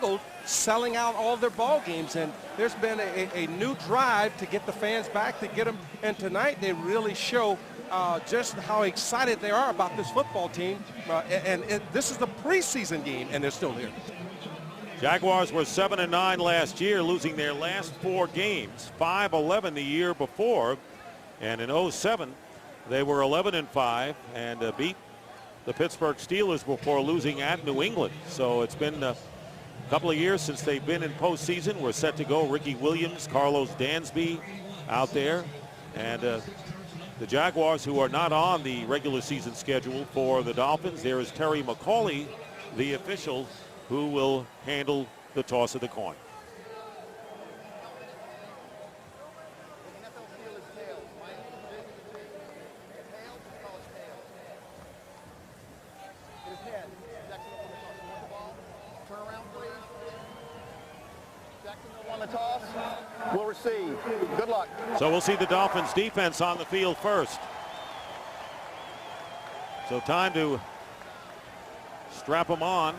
struggled selling out all their ball games, and there's been a new drive to get the fans back, to get them. And tonight they really show just how excited they are about this football team. This is the preseason game, and they're still here. Jaguars were 7-9 last year, losing their last 4 games, 5-11 the year before, and in 07 they were 11-5 and beat the Pittsburgh Steelers before losing at New England. So it's been a couple of years since they've been in postseason. We're set to go. Ricky Williams, Carlos Dansby out there, and the Jaguars, who are not on the regular season schedule for the Dolphins. There is Terry McCauley, the official, who will handle the toss of the coin. Will receive. Good luck. So we'll see the Dolphins defense on the field first. So time to strap them on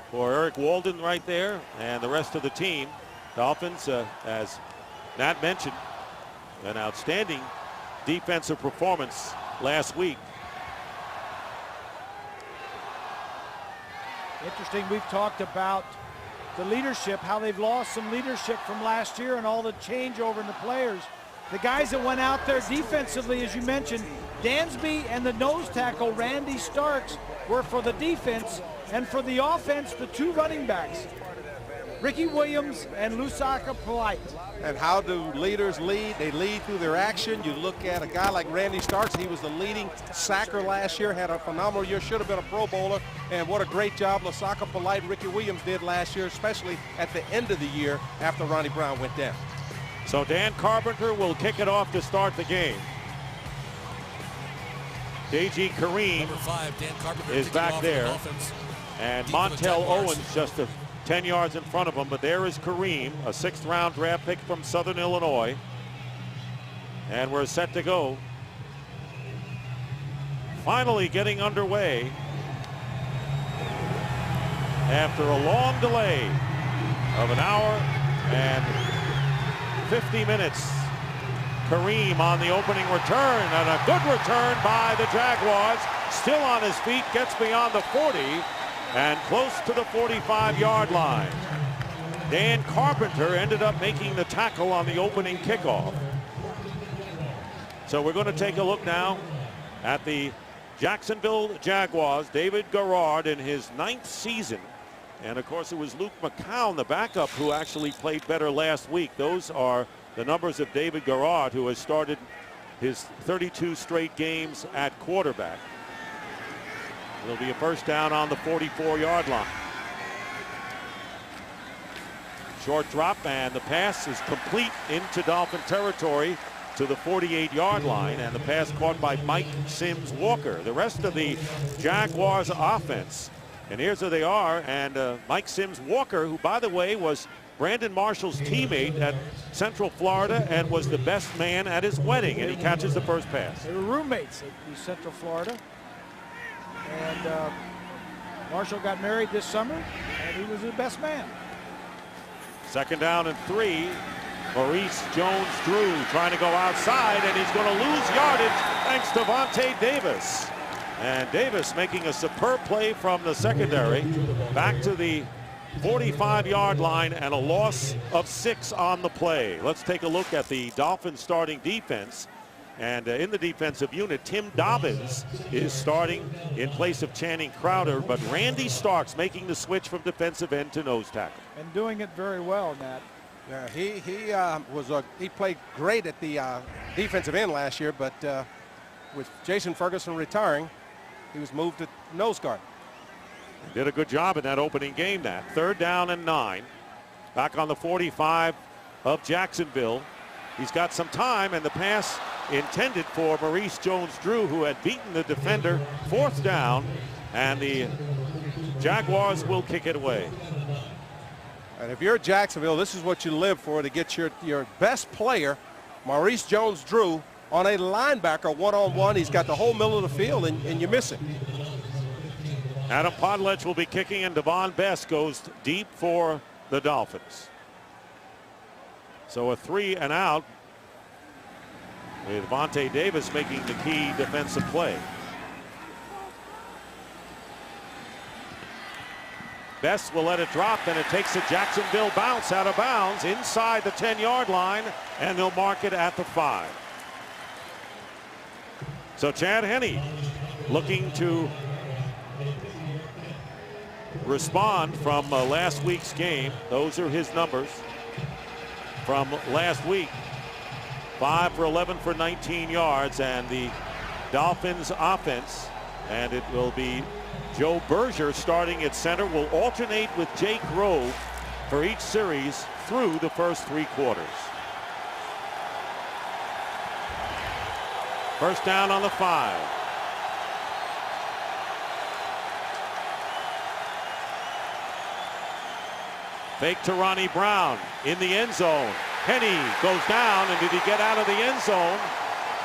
for Eric Walden right there and the rest of the team. Dolphins, as Nat mentioned, an outstanding defensive performance last week. Interesting, we've talked about the leadership, how they've lost some leadership from last year and all the changeover in the players. The guys that went out there defensively, as you mentioned, Dansby and the nose tackle, Randy Starks, were for the defense, and for the offense, the 2 running backs, Ricky Williams and Lusaka Polite. And how do leaders lead? They lead through their action. You look at a guy like Randy Starks. He was the leading sacker last year, had a phenomenal year, should have been a Pro Bowler. And what a great job Lusaka Polite and Ricky Williams did last year, especially at the end of the year after Ronnie Brown went down. So Dan Carpenter will kick it off to start the game. D.G. Kareem is back there. And Montel Owens just 10 yards in front of him, but there is Kareem, a 6th-round draft pick from Southern Illinois. And we're set to go. Finally getting underway after a long delay of an hour and 50 minutes. Kareem on the opening return, and a good return by the Jaguars. Still on his feet, gets beyond the 40 and close to the 45-yard line. Dan Carpenter ended up making the tackle on the opening kickoff. So we're going to take a look now at the Jacksonville Jaguars. David Garrard in his 9th season. And of course it was Luke McCown, the backup, who actually played better last week. Those are the numbers of David Garrard, who has started his 32 straight games at quarterback. It'll be a first down on the 44-yard line. Short drop, and the pass is complete into Dolphin territory to the 48-yard line, and the pass caught by Mike Sims Walker. The rest of the Jaguars offense, and here's who they are, and Mike Sims Walker, who, by the way, was Brandon Marshall's teammate at Central Florida and was the best man at his wedding, and he catches the first pass. They were roommates at Central Florida. And Marshall got married this summer, and he was the best man. 2nd down and 3. Maurice Jones-Drew trying to go outside, and he's going to lose yardage thanks to Vontae Davis. And Davis making a superb play from the secondary back to the 45-yard line, and a loss of 6 on the play. Let's take a look at the Dolphins starting defense. And in the defensive unit, Tim Dobbins is starting in place of Channing Crowder, but Randy Starks making the switch from defensive end to nose tackle. And doing it very well, Nat. Yeah, he played great at the defensive end last year, but with Jason Ferguson retiring, he was moved to nose guard. Did a good job in that opening game. That 3rd down and 9. Back on the 45 of Jacksonville. He's got some time, and the pass intended for Maurice Jones-Drew, who had beaten the defender. 4th down, and the Jaguars will kick it away. And if you're Jacksonville, this is what you live for, to get your best player, Maurice Jones-Drew, on a linebacker one-on-one. He's got the whole middle of the field, and you miss it. Adam Podlech will be kicking, and Devon Best goes deep for the Dolphins. So a 3 and out with Vontae Davis making the key defensive play. Best will let it drop, and it takes a Jacksonville bounce out of bounds inside the 10-yard line, and they'll mark it at the 5. So Chad Henne looking to respond from last week's game. Those are his numbers from last week. 5 for 11 for 19 yards, and the Dolphins offense, and it will be Joe Berger starting at center, will alternate with Jake Grove for each series through the first 3 quarters. First down on the 5. Fake to Ronnie Brown in the end zone. Henne goes down, and did he get out of the end zone?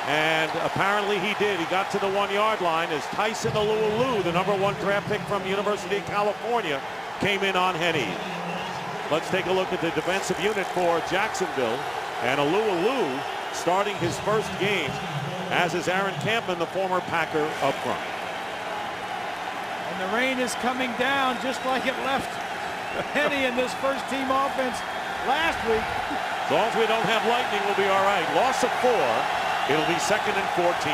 And apparently he did. He got to the 1-yard line as Tyson Alualu, the #1 draft pick from University of California, came in on Henne. Let's take a look at the defensive unit for Jacksonville. And Alualu starting his first game, as is Aaron Campman, the former Packer, up front. And the rain is coming down just like it left Henne in this first team offense last week. As long as we don't have lightning, we'll be all right. Loss of 4. It'll be 2nd and 14.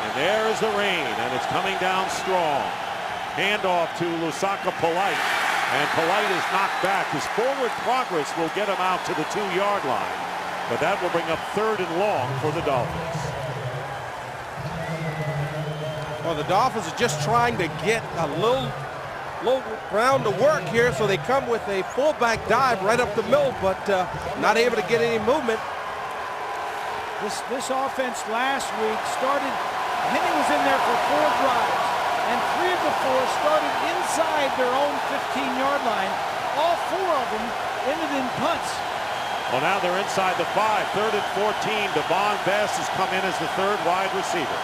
And there is the rain, and it's coming down strong. Handoff to Lusaka Polite, and Polite is knocked back. His forward progress will get him out to the 2-yard line, but that will bring up 3rd and long for the Dolphins. Well, the Dolphins are just trying to get a little ground to work here, so they come with a fullback dive right up the middle, but not able to get any movement. This offense last week started, Henne was in there for 4 drives, and 3 of the 4 started inside their own 15-yard line. All 4 of them ended in punts. Well, now they're inside the 5, 3rd and 14. Devon Best has come in as the 3rd wide receiver.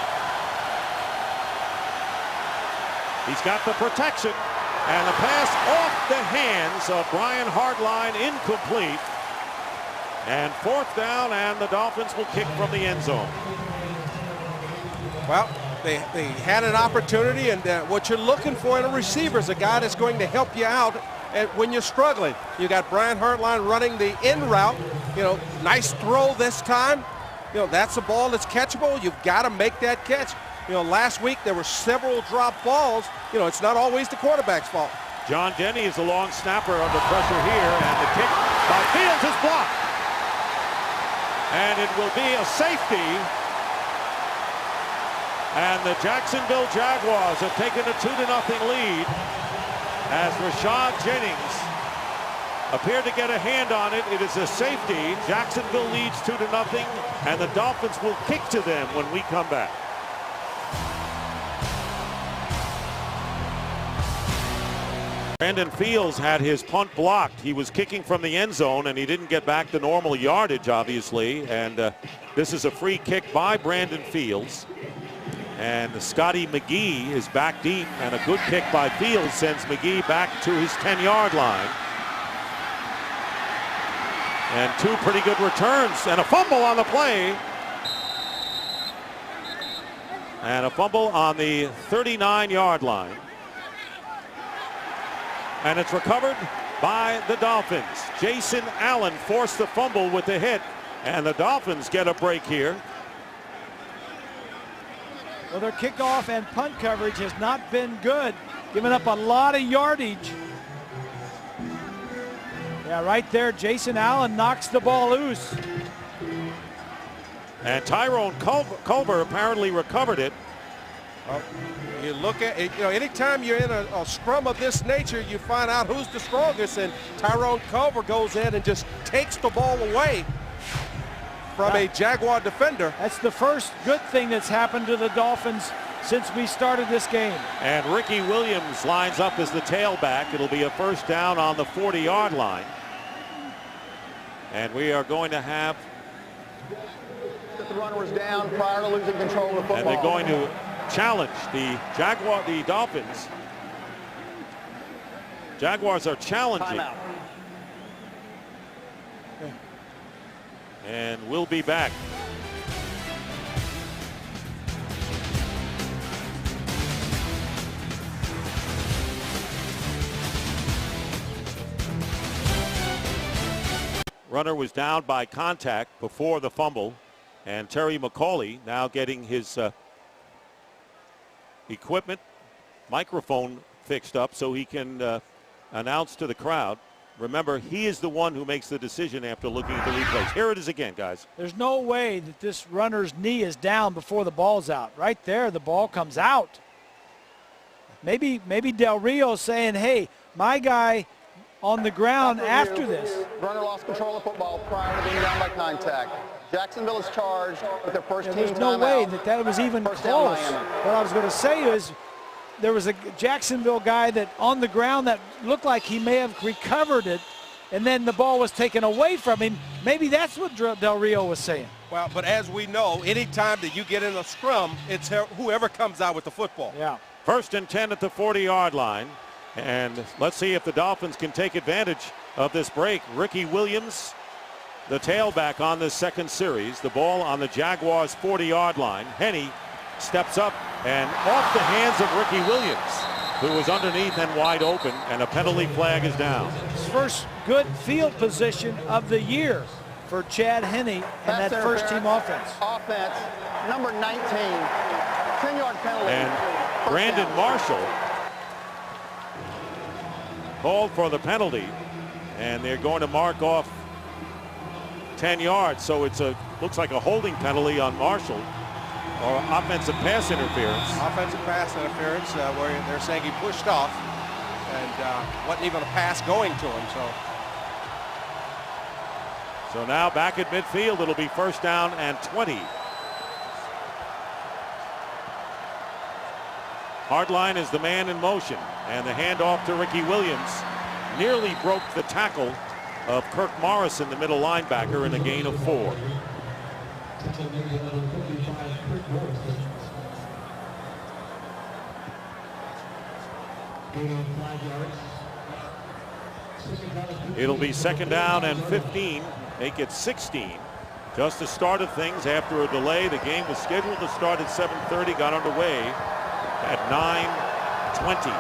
He's got the protection, and the pass off the hands of Brian Hartline, incomplete. And 4th down, and the Dolphins will kick from the end zone. Well, they had an opportunity, and what you're looking for in a receiver is a guy that's going to help you out when you're struggling. You got Brian Hartline running the in route. Nice throw this time. That's a ball that's catchable. You've got to make that catch. Last week there were several drop balls. It's not always the quarterback's fault. John Denny is the long snapper under pressure here, and the kick by Fields is blocked. And it will be a safety. And the Jacksonville Jaguars have taken a 2-0 lead as Rashad Jennings appeared to get a hand on it. It is a safety. Jacksonville leads 2-0, and the Dolphins will kick to them when we come back. Brandon Fields had his punt blocked. He was kicking from the end zone, and he didn't get back the normal yardage, obviously. And this is a free kick by Brandon Fields. And Scotty McGee is back deep, and a good kick by Fields sends McGee back to his 10-yard line. And 2 pretty good returns, and a fumble on the play. And a fumble on the 39-yard line. And it's recovered by the Dolphins. Jason Allen forced the fumble with the hit, and the Dolphins get a break here. Well, their kickoff and punt coverage has not been good, giving up a lot of yardage. Yeah, right there, Jason Allen knocks the ball loose. And Tyrone Culver apparently recovered it. You look at it, anytime you're in a scrum of this nature, you find out who's the strongest, and Tyrone Culver goes in and just takes the ball away from a Jaguar defender. That's the first good thing that's happened to the Dolphins since we started this game. And Ricky Williams lines up as the tailback. It'll be a first down on the 40-yard line. And we are going to have... The runner was down prior to losing control of the football. And they're going to challenge. The Dolphins. Jaguars are challenging. Timeout. And we'll be back. Runner was down by contact before the fumble, and Terry McCauley now getting his microphone fixed up so he can announce to the crowd. Remember, he is the one who makes the decision after looking at the replays. Here it is again, guys. There's no way that this runner's knee is down before the ball's out. Right there, the ball comes out. Maybe Del Rio's saying, hey, my guy on the ground after this. Runner lost control of the football prior to being down by contact. Jacksonville is charged with their first team There's no way that was even close. What I was going to say is there was a Jacksonville guy that on the ground that looked like he may have recovered it, and then the ball was taken away from him. Maybe that's what Del Rio was saying. Well, but as we know, anytime that you get in a scrum, it's whoever comes out with the football. Yeah. 1st and 10 at the 40-yard line. And let's see if the Dolphins can take advantage of this break. Ricky Williams, the tailback on this second series. The ball on the Jaguars' 40-yard line. Henne steps up and off the hands of Ricky Williams, who was underneath and wide open, and a penalty flag is down. His first good field position of the year for Chad Henne and that first-team offense. Offense, number 19, 10-yard penalty. And Brandon Marshall called for the penalty, and they're going to mark off 10 yards. So it's looks like a holding penalty on Marshall, or offensive pass interference. Offensive pass interference, where they're saying he pushed off and wasn't even a pass going to him. So now back at midfield, it'll be 1st down and 20. Hardline is the man in motion, and the handoff to Ricky Williams nearly broke the tackle of Kirk Morrison, the middle linebacker, in a gain of 4. It'll be 2nd down and 15, make it 16. Just the start of things after a delay. The game was scheduled to start at 7:30, got underway at 9:20.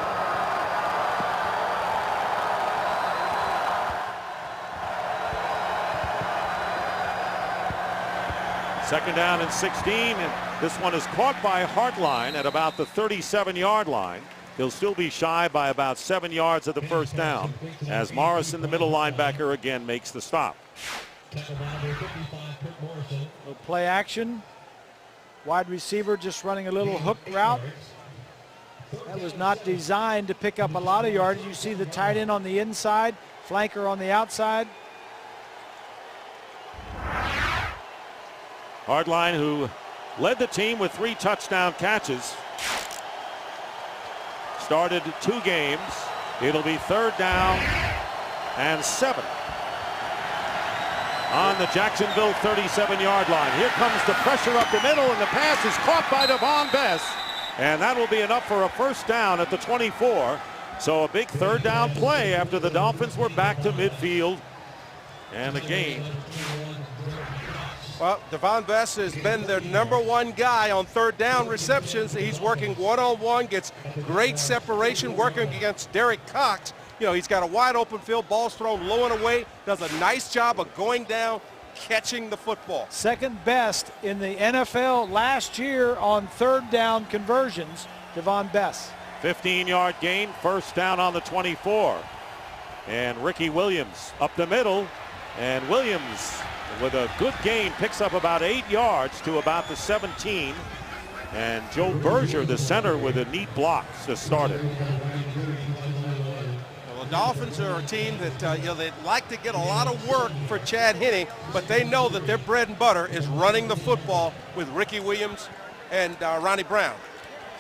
Second down and 16, and this one is caught by Hartline at about the 37-yard line. He'll still be shy by about 7 yards of the first down, as Morrison, the middle linebacker, again makes the stop. Play action. Wide receiver just running a little hook route. That was not designed to pick up a lot of yards. You see the tight end on the inside, flanker on the outside. Hardline, who led the team with 3 touchdown catches, started 2 games. It'll be 3rd down and 7 on the Jacksonville 37-yard line. Here comes the pressure up the middle, and the pass is caught by Devon Bess. And that will be enough for a 1st down at the 24. So a big 3rd down play after the Dolphins were back to midfield. And a gain. Well, Devon Bess has been their #1 guy on 3rd down receptions. He's working one-on-one, gets great separation, working against Derek Cox. You know, he's got a wide open field, balls thrown low and away, does a nice job of going down, catching the football. 2nd best in the NFL last year on 3rd down conversions, Devon Bess. 15-yard gain, 1st down on the 24. And Ricky Williams up the middle, and Williams with a good gain picks up about 8 yards to about the 17. And Joe Berger, the center, with a neat block to start it. The Dolphins are a team that they like to get a lot of work for Chad Henne, but they know that their bread and butter is running the football with Ricky Williams and Ronnie Brown.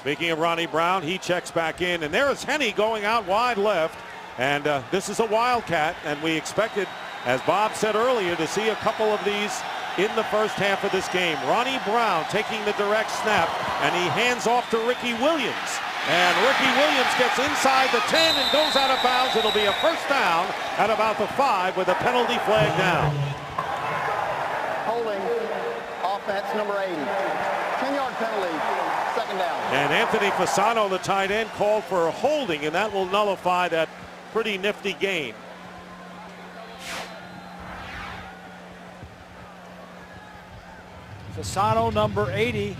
Speaking of Ronnie Brown, he checks back in, and there is Henne going out wide left, and this is a wildcat, and we expected, as Bob said earlier, to see a couple of these in the first half of this game. Ronnie Brown taking the direct snap, and he hands off to Ricky Williams. And Ricky Williams gets inside the 10 and goes out of bounds. It'll be a first down at about the 5 with a penalty flag down. Holding, offense number 80. 10-yard penalty, second down. And Anthony Fasano, the tight end, called for a holding, and that will nullify that pretty nifty gain. Fasano, number 80,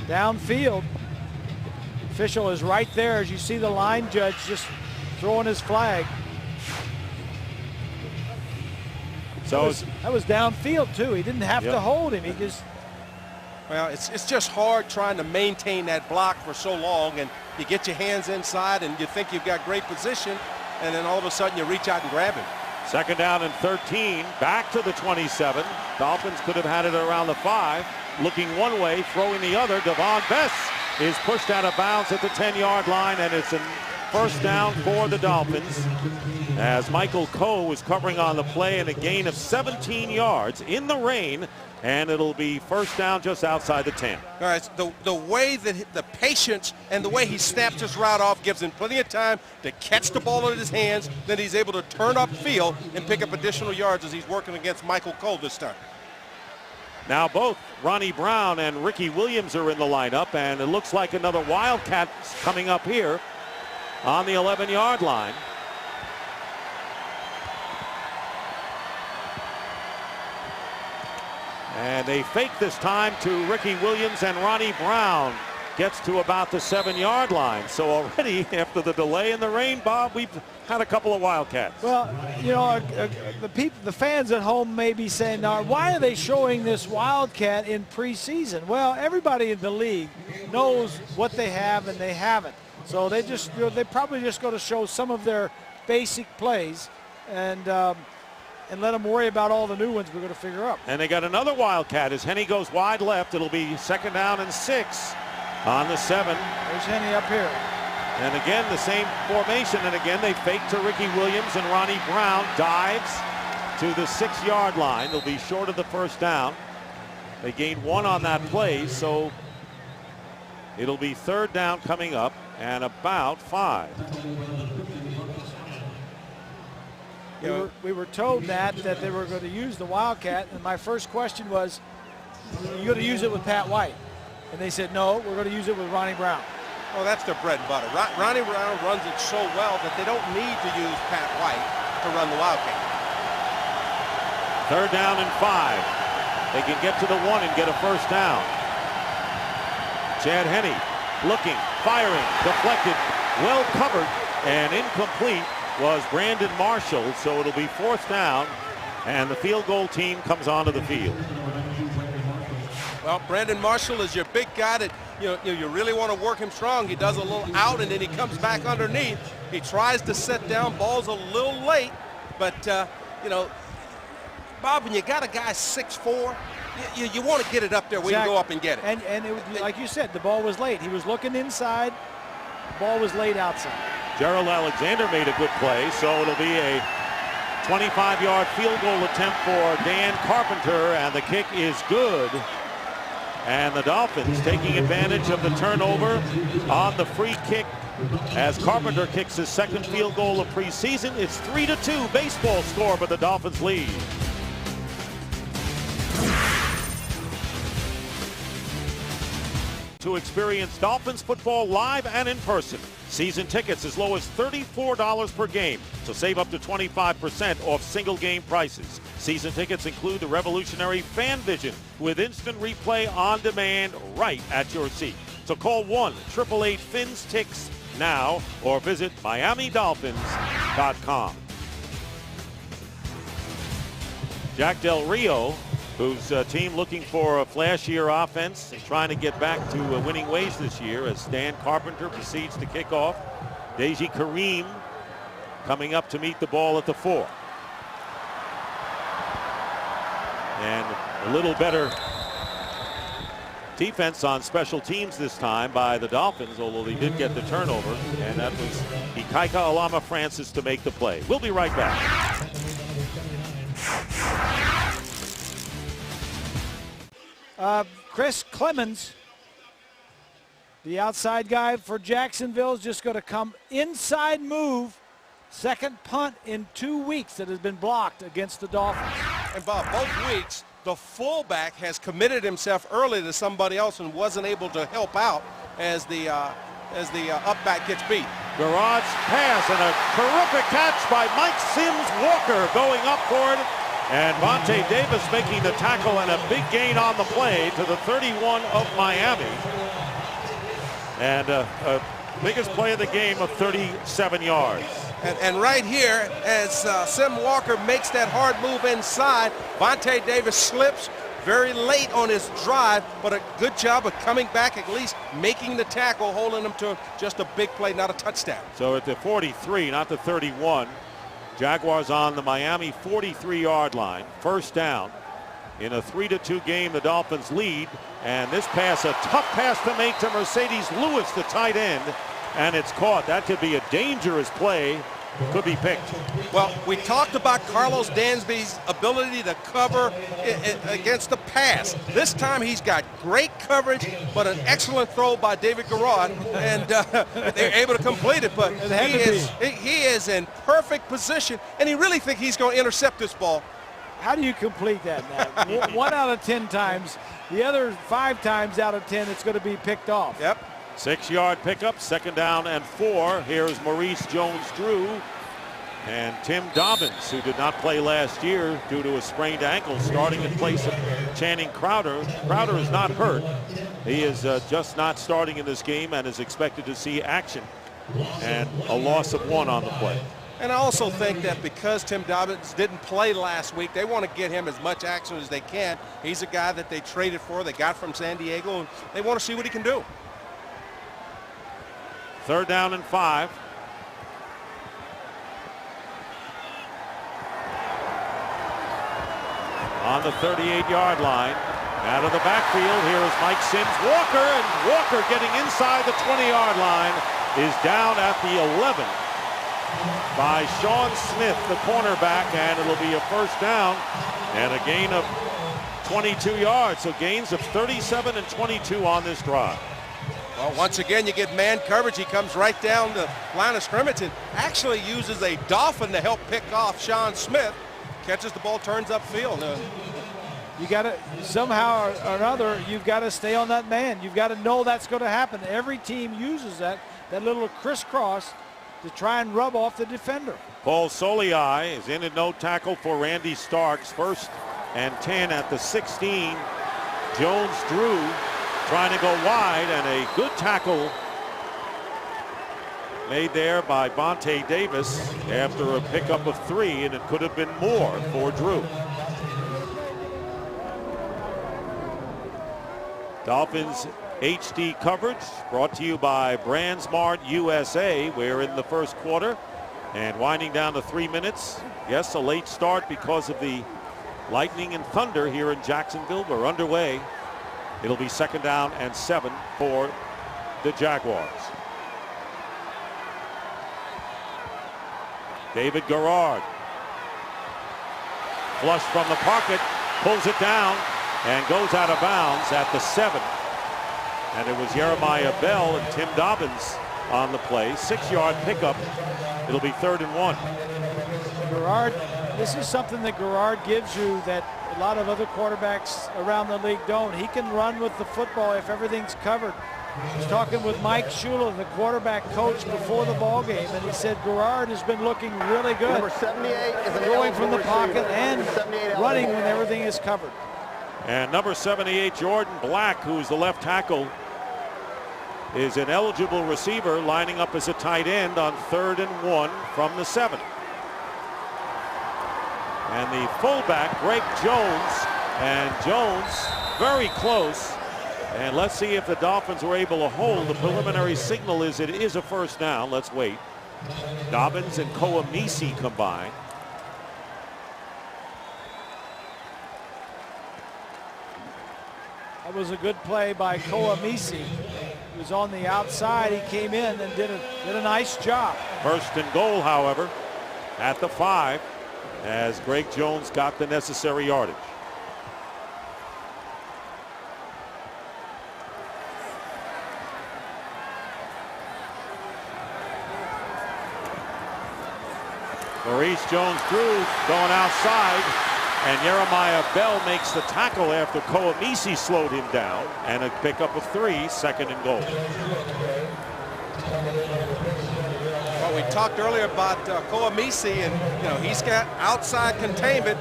downfield. Official is right there as you see the line judge just throwing his flag. So that was downfield too. He didn't have to hold him. He just. Well, it's just hard trying to maintain that block for so long, and you get your hands inside and you think you've got great position, and then all of a sudden you reach out and grab him. Second down and 13, back to the 27. Dolphins could have had it around the 5. Looking one way, throwing the other. Devon Bess is pushed out of bounds at the 10-yard line, and it's a first down for the Dolphins as Michael Coe was covering on the play, and a gain of 17 yards in the rain, and it'll be first down just outside the 10. All right, the way that the patience and the way he snaps his route off gives him plenty of time to catch the ball in his hands. Then he's able to turn upfield and pick up additional yards as he's working against Michael Coe this time. Now both Ronnie Brown and Ricky Williams are in the lineup, and it looks like another Wildcat coming up here on the 11-yard line. And they fake this time to Ricky Williams, and Ronnie Brown gets to about the 7-yard line. So already after the delay in the rain, Bob, we've had a couple of Wildcats. Well, you know, the fans at home may be saying, now, why are they showing this Wildcat in preseason? Well, everybody in the league knows what they have and they haven't. So they just, you know, they probably just going to show some of their basic plays and let them worry about all the new ones we're going to figure up. And they got another Wildcat as Henne goes wide left. It'll be second down and 6 on the 7. There's Henne up here. And again, the same formation. And again, they fake to Ricky Williams, and Ronnie Brown dives to the 6-yard line. They'll be short of the first down. They gained 1 on that play, so it'll be third down coming up and about 5. We were told that they were going to use the Wildcat, and my first question was, you're going to use it with Pat White? And they said, no, we're going to use it with Ronnie Brown. Oh, that's their bread and butter. Ronnie Brown runs it so well that they don't need to use Pat White to run the Wildcat. Third down and 5. They can get to the 1 and get a first down. Chad Henne looking, firing, deflected, well covered, and incomplete was Brandon Marshall. So it'll be fourth down, and the field goal team comes onto the field. Well, Brandon Marshall is your big guy that you really want to work him strong. He does a little out, and then he comes back underneath. He tries to set down. Ball's a little late, but Bob, when you got a guy 6'4", you want to get it up there where you can go up and get it. And it was, like you said, the ball was late. He was looking inside. The ball was late outside. Gerald Alexander made a good play, so it'll be a 25-yard field goal attempt for Dan Carpenter, and the kick is good. And the Dolphins taking advantage of the turnover on the free kick as Carpenter kicks his second field goal of preseason. It's 3-2 baseball score, but the Dolphins lead. To experience Dolphins football live and in person, season tickets as low as $34 per game, so save up to 25% off single game prices. Season tickets include the revolutionary Fan Vision with instant replay on demand right at your seat. So call 1-888-FINS-TICKS now or visit MiamiDolphins.com. Jack Del Rio, whose team looking for a flashier offense and trying to get back to winning ways this year as Stan Carpenter proceeds to kick off. Deji Kareem coming up to meet the ball at the 4. And a little better defense on special teams this time by the Dolphins, although they did get the turnover, and that was Ikaika Alama Francis to make the play. We'll be right back. Chris Clemens, the outside guy for Jacksonville, is just going to come inside move. Second punt in 2 weeks that has been blocked against the Dolphins. And Bob, both weeks, the fullback has committed himself early to somebody else and wasn't able to help out as the up back gets beat. Garage pass and a terrific catch by Mike Sims Walker going up for it. And Vontae Davis making the tackle and a big gain on the play to the 31 of Miami. And biggest play of the game of 37 yards. And right here, as Sim Walker makes that hard move inside, Vontae Davis slips very late on his drive, but a good job of coming back, at least making the tackle, holding him to just a big play, not a touchdown. So at the 43, not the 31, Jaguars on the Miami 43-yard line. First down. In a 3-2 game, the Dolphins lead. And this pass, a tough pass to make to Mercedes Lewis, the tight end. And it's caught. That could be a dangerous play. Could be picked. Well, we talked about Carlos Dansby's ability to cover against the pass. This time he's got great coverage, but an excellent throw by David Garrard, and they're able to complete it. But he is in perfect position, and he really thinks he's going to intercept this ball. How do you complete that, Matt? 1 out of 10 times. The other 5 times out of 10, it's going to be picked off. Yep. 6-yard pickup, 2nd down and 4. Here's Maurice Jones-Drew and Tim Dobbins, who did not play last year due to a sprained ankle, starting in place of Channing Crowder. Crowder is not hurt. He is just not starting in this game and is expected to see action, and a loss of 1 on the play. And I also think that because Tim Dobbins didn't play last week, they want to get him as much action as they can. He's a guy that they traded for, they got from San Diego, and they want to see what he can do. 3rd down and 5. On the 38-yard line. Out of the backfield, here is Mike Sims Walker, and Walker getting inside the 20-yard line is down at the 11 by Sean Smith, the cornerback, and it'll be a first down and a gain of 22 yards. So gains of 37 and 22 on this drive. Well, once again, you get man coverage. He comes right down the line of scrimmage and actually uses a Dolphin to help pick off Sean Smith. Catches the ball, turns upfield. You got to, somehow or another, you've got to stay on that man. You've got to know that's going to happen. Every team uses that little crisscross to try and rub off the defender. Paul Soliai is in at no tackle for Randy Starks. 1st and 10 at the 16. Jones-Drew trying to go wide, and a good tackle made there by Vontae Davis after a pickup of 3, and it could have been more for Drew. Dolphins HD coverage brought to you by BrandSmart USA. We're in the first quarter and winding down to 3 minutes. Yes, a late start because of the lightning and thunder here in Jacksonville. We're underway. It'll be 2nd down and 7 for the Jaguars. David Garrard. Flush from the pocket, pulls it down, and goes out of bounds at the 7. And it was Jeremiah Bell and Tim Dobbins on the play. 6-yard pickup. It'll be 3rd and 1. Garrard, this is something that Garrard gives you that a lot of other quarterbacks around the league don't. He can run with the football if everything's covered. I was talking with Mike Shula, the quarterback coach, before the ball game, and he said Garrard has been looking really good. Number 78 is going from the pocket and running when everything is covered. And number 78, Jordan Black, who's the left tackle, is an eligible receiver lining up as a tight end on 3rd and 1 from the 7. And the fullback, Greg Jones, and Jones very close. And let's see if the Dolphins were able to hold. The preliminary signal is it is a first down. Let's wait. Dobbins and Koamisi combine. That was a good play by Koamisi. He was on the outside. He came in and did a nice job. 1st and goal, however, at the 5, as Greg Jones got the necessary yardage. Maurice Jones-Drew going outside, and Jeremiah Bell makes the tackle after Koamisi slowed him down, and a pickup of 3, 2nd and goal. Well, we talked earlier about Koamisi, and he's got outside containment.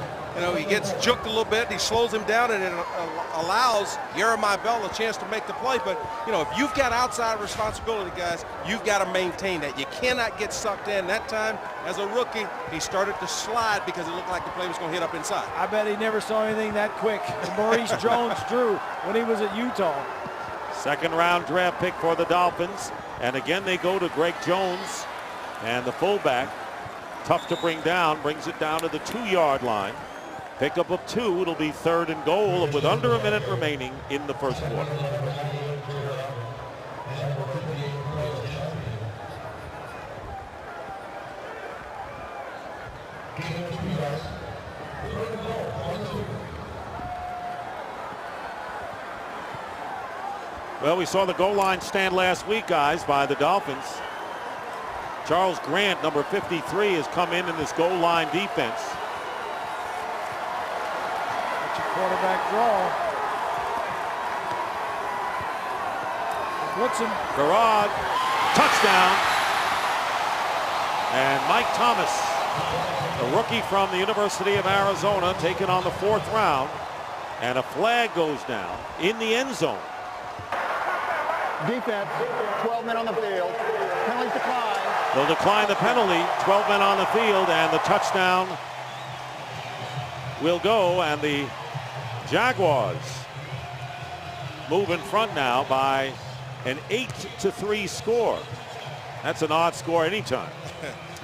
He gets juked a little bit, he slows him down, and it allows Jeremiah Bell a chance to make the play. But, if you've got outside responsibility, guys, you've got to maintain that. You cannot get sucked in. That time, as a rookie, he started to slide because it looked like the play was going to hit up inside. I bet he never saw anything that quick. Maurice Jones-Drew when he was at Utah. 2nd round draft pick for the Dolphins. And again, they go to Greg Jones, and the fullback, tough to bring down, brings it down to the 2-yard line. Pickup of 2. It'll be 3rd and goal with under a minute remaining in the first quarter. Well, we saw the goal line stand last week, guys, by the Dolphins. Charles Grant, number 53, has come in this goal line defense. Quarterback draw. Blitzing. Garrard, touchdown. And Mike Thomas, a rookie from the University of Arizona, taken on the 4th round. And a flag goes down in the end zone. Defense, 12 men on the field. Penalties decline. They'll decline the penalty. 12 men on the field, and the touchdown will go, and the Jaguars move in front now by an 8-3 score. That's an odd score anytime.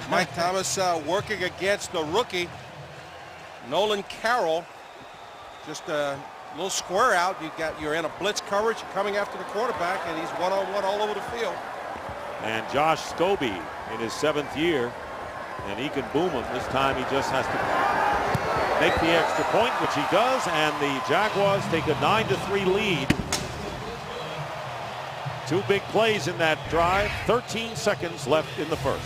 Mike Thomas working against the rookie, Nolan Carroll. Just a little square out. You're in a blitz coverage, coming after the quarterback, and he's one-on-one all over the field. And Josh Scobie in his 7th year, and he can boom him. This time he just has to make the extra point, which he does, and the Jaguars take a 9-3 lead. 2 big plays in that drive. 13 seconds left in the first.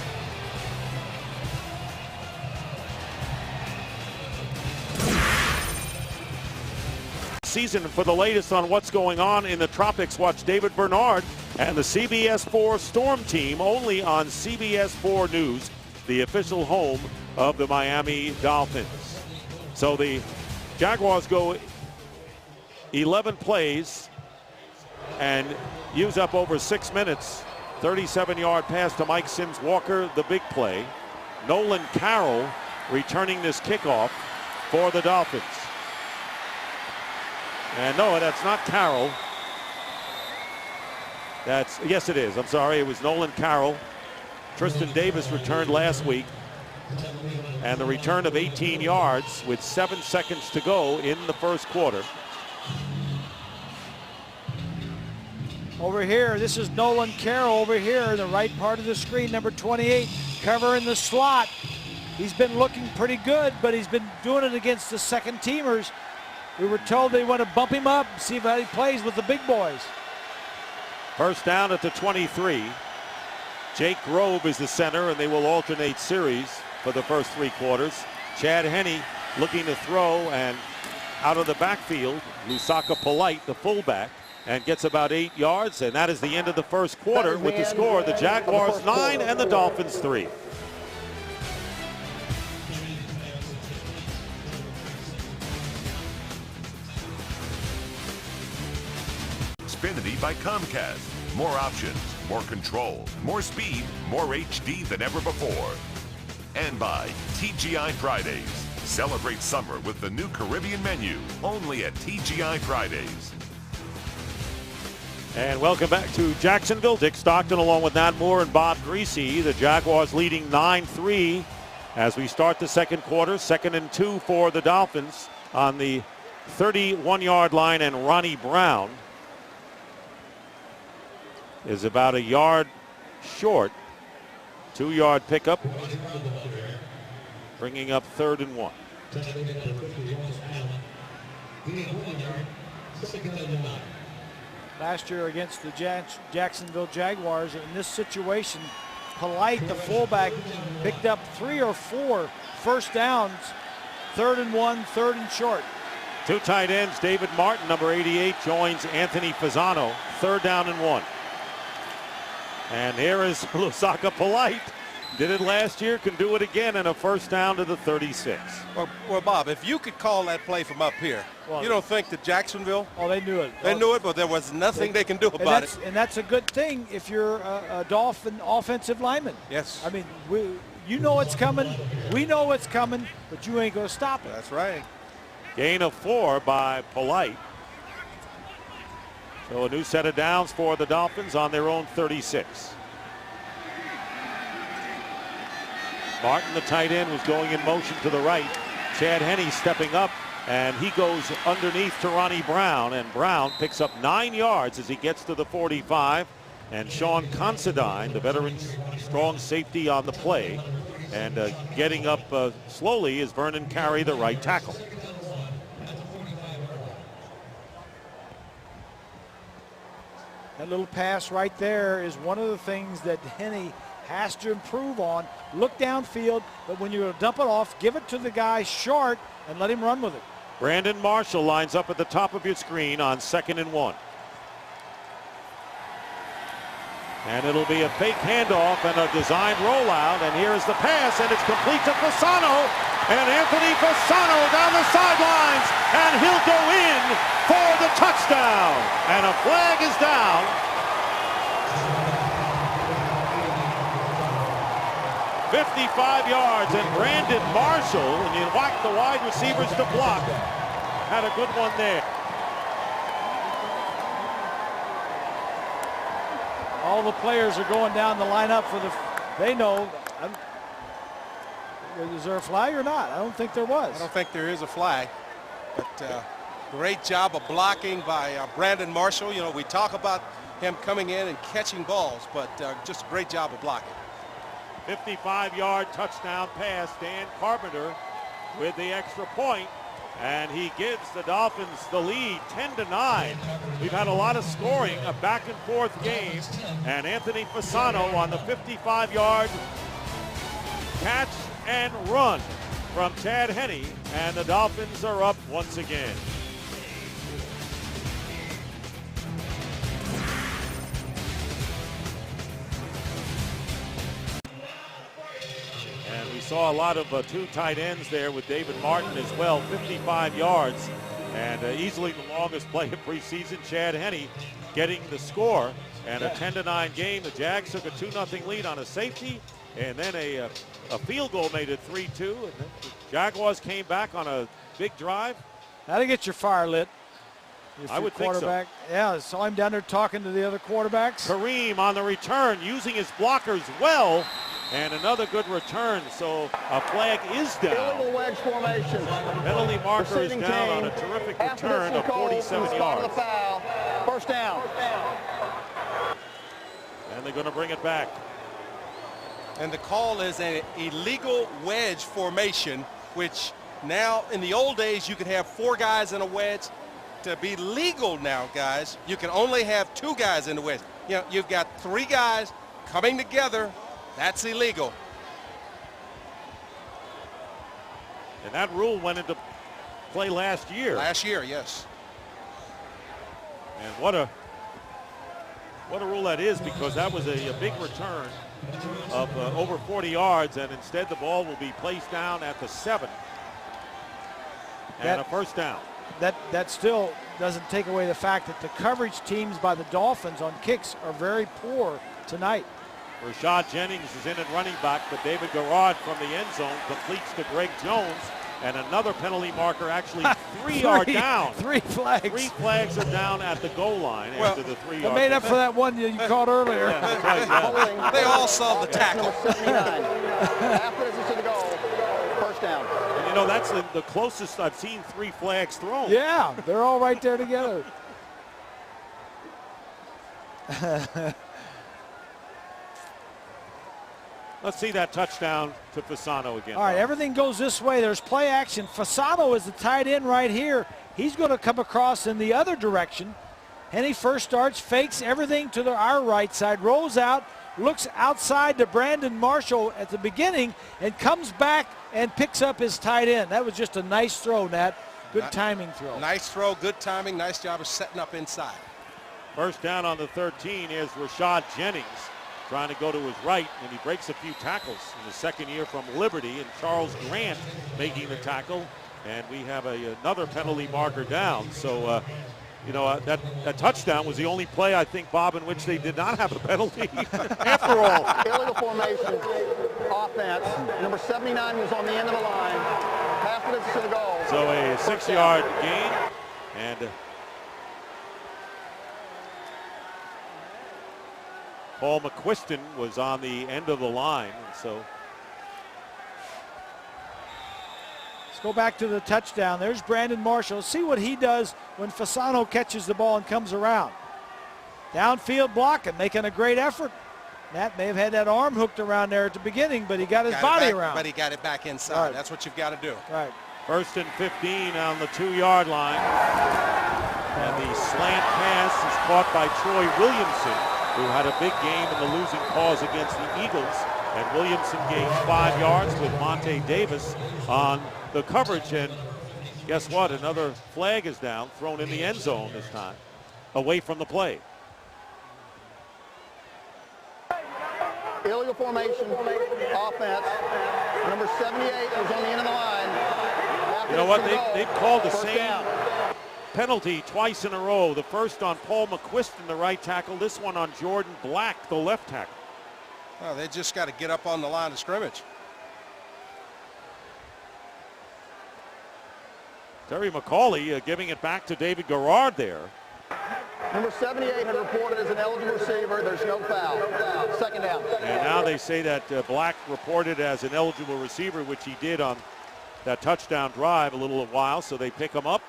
Season for the latest on what's going on in the tropics. Watch David Bernard and the CBS 4 Storm Team only on CBS 4 News, the official home of the Miami Dolphins. So the Jaguars go 11 plays and use up over 6 minutes. 37-yard pass to Mike Sims Walker, the big play. Nolan Carroll returning this kickoff for the Dolphins. And no, that's not Carroll. Yes, it is. I'm sorry. It was Nolan Carroll. Tristan Davis returned last week. And the return of 18 yards with 7 seconds to go in the first quarter. Over here, this is Nolan Carroll over here in the right part of the screen, number 28, covering the slot. He's been looking pretty good, but he's been doing it against the second teamers. We were told they want to bump him up, see how he plays with the big boys. First down at the 23. Jake Grove is the center, and they will alternate series for the first 3 quarters. Chad Henne looking to throw, and out of the backfield, Lusaka Polite, the fullback, and gets about 8 yards, and that is the end of the first quarter with the score, the Jaguars 9 and the Dolphins 3. Xfinity by Comcast. More options, more control, more speed, more HD than ever before. And by TGI Fridays. Celebrate summer with the new Caribbean menu, only at TGI Fridays. And welcome back to Jacksonville. Dick Stockton along with Nat Moore and Bob Greasy. The Jaguars leading 9-3 as we start the second quarter. 2nd and 2 for the Dolphins on the 31-yard line, and Ronnie Brown is about a yard short. 2-yard pickup, bringing up 3rd and 1. Last year against the Jacksonville Jaguars, in this situation, Polite, the fullback, picked up 3 or 4 first downs, 3rd and 1, 3rd and short. 2 tight ends, David Martin, number 88, joins Anthony Fasano, 3rd down and 1. And here is Lusaka Polite. Did it last year, can do it again, and a first down to the 36. Well, Bob, if you could call that play from up here, you don't think that Jacksonville? Oh, they knew it. They knew it, but there was nothing they can do about it. And that's a good thing if you're a Dolphin offensive lineman. Yes. I mean, you know it's coming. We know it's coming, but you ain't going to stop it. That's right. Gain of 4 by Polite. So a new set of downs for the Dolphins on their own 36. Martin, the tight end, was going in motion to the right. Chad Henne stepping up, and he goes underneath to Ronnie Brown, and Brown picks up 9 yards as he gets to the 45. And Sean Considine, the veteran strong safety on the play, and getting up slowly is Vernon Carey, the right tackle. That little pass right there is one of the things that Henne has to improve on. Look downfield, but when you're going to dump it off, give it to the guy short and let him run with it. Brandon Marshall lines up at the top of your screen on 2nd and 1. And it'll be a fake handoff and a designed rollout, and here's the pass, and it's complete to Fasano, and Anthony Fasano down the sidelines, and he'll go in for the touchdown, and a flag is down. 55 yards, and Brandon Marshall, and you watch the wide receivers to block, had a good one there. All the players are going down the lineup for they know. Is there a flag or not? I don't think there was. I don't think there is a flag, but great job of blocking by Brandon Marshall. You know, we talk about him coming in and catching balls, but just a great job of blocking. 55-yard touchdown pass, Dan Carpenter with the extra point, and he gives the Dolphins the lead 10-9. We've had a lot of scoring, a back and forth game, and Anthony Fasano on the 55-yard catch and run from Chad Henne, and the Dolphins are up once again. Saw a lot of 2 tight ends there with David Martin as well, 55 yards, and easily the longest play of preseason. Chad Henne getting the score, and a 10-9 game. The Jags took a 2-0 lead on a safety, and then a field goal made it 3-2. And then the Jaguars came back on a big drive. That'll get your fire lit. I would think so. Yeah, I saw him down there talking to the other quarterbacks. Kareem on the return, using his blockers well. And another good return, so a flag is down. Illegal wedge formation. Penalty marker is down on a terrific return of 47 yards. First down. And they're going to bring it back. And the call is an illegal wedge formation, which now in the old days you could have 4 guys in a wedge. To be legal now, guys, you can only have 2 guys in the wedge. You know, you've got 3 guys coming together. That's illegal. And that rule went into play last year. Last year, yes. And what a rule that is, because that was a big return of over 40 yards, and instead the ball will be placed down at the 7. And a first down. That still doesn't take away the fact that the coverage teams by the Dolphins on kicks are very poor tonight. Rashad Jennings is in at running back, but David Garrard from the end zone completes to Greg Jones, and another penalty marker, actually 3 are down. 3 flags. 3 flags are down at the goal line after the 3 yard. Made up for that one you caught earlier. Yeah, that's right, yeah. They all saw the tackle. 79. Half distance to the goal. First down. And you know, that's the closest I've seen 3 flags thrown. Yeah, they're all right there together. Let's see that touchdown to Fasano again. All right, everything goes this way. There's play action. Fasano is the tight end right here. He's going to come across in the other direction. Henne first starts, fakes everything to our right side, rolls out, looks outside to Brandon Marshall at the beginning and comes back and picks up his tight end. That was just a nice throw, Nat. Good timing throw. Nice throw, good timing, nice job of setting up inside. First down on the 13 is Rashad Jennings trying to go to his right, and he breaks a few tackles in his second year from Liberty, and Charles Grant making the tackle, and we have another penalty marker down. So, that touchdown was the only play, I think, Bob, in which they did not have a penalty after all. Illegal formation, offense. Number 79 was on the end of the line. Half of it to the goal. So a 6-yard gain, and Paul McQuiston was on the end of the line, and so let's go back to the touchdown. There's Brandon Marshall. See what he does when Fasano catches the ball and comes around. Downfield blocking, making a great effort. Matt may have had that arm hooked around there at the beginning, but he got his body around. But he got it back inside. Right. That's what you've got to do. Right. First and 15 on the 2-yard line. And the slant pass is caught by Troy Williamson, who had a big game in the losing cause against the Eagles. And Williamson gained 5 yards with Monte Davis on the coverage. And guess what? Another flag is down, thrown in the end zone this time, away from the play. Illegal formation, offense. Number 78 was on the end of the line. Half You know what? of it to the goal. They've called the First same down. penalty twice in a row. The first on Paul McQuiston, the right tackle. This one on Jordan Black, the left tackle. Oh, they just got to get up on the line of scrimmage. Terry McCauley giving it back to David Garrard there. Number 78 had reported as an eligible receiver. There's no foul. Second down. And now they say that Black reported as an eligible receiver, which he did on that touchdown drive a little while, so they pick him up.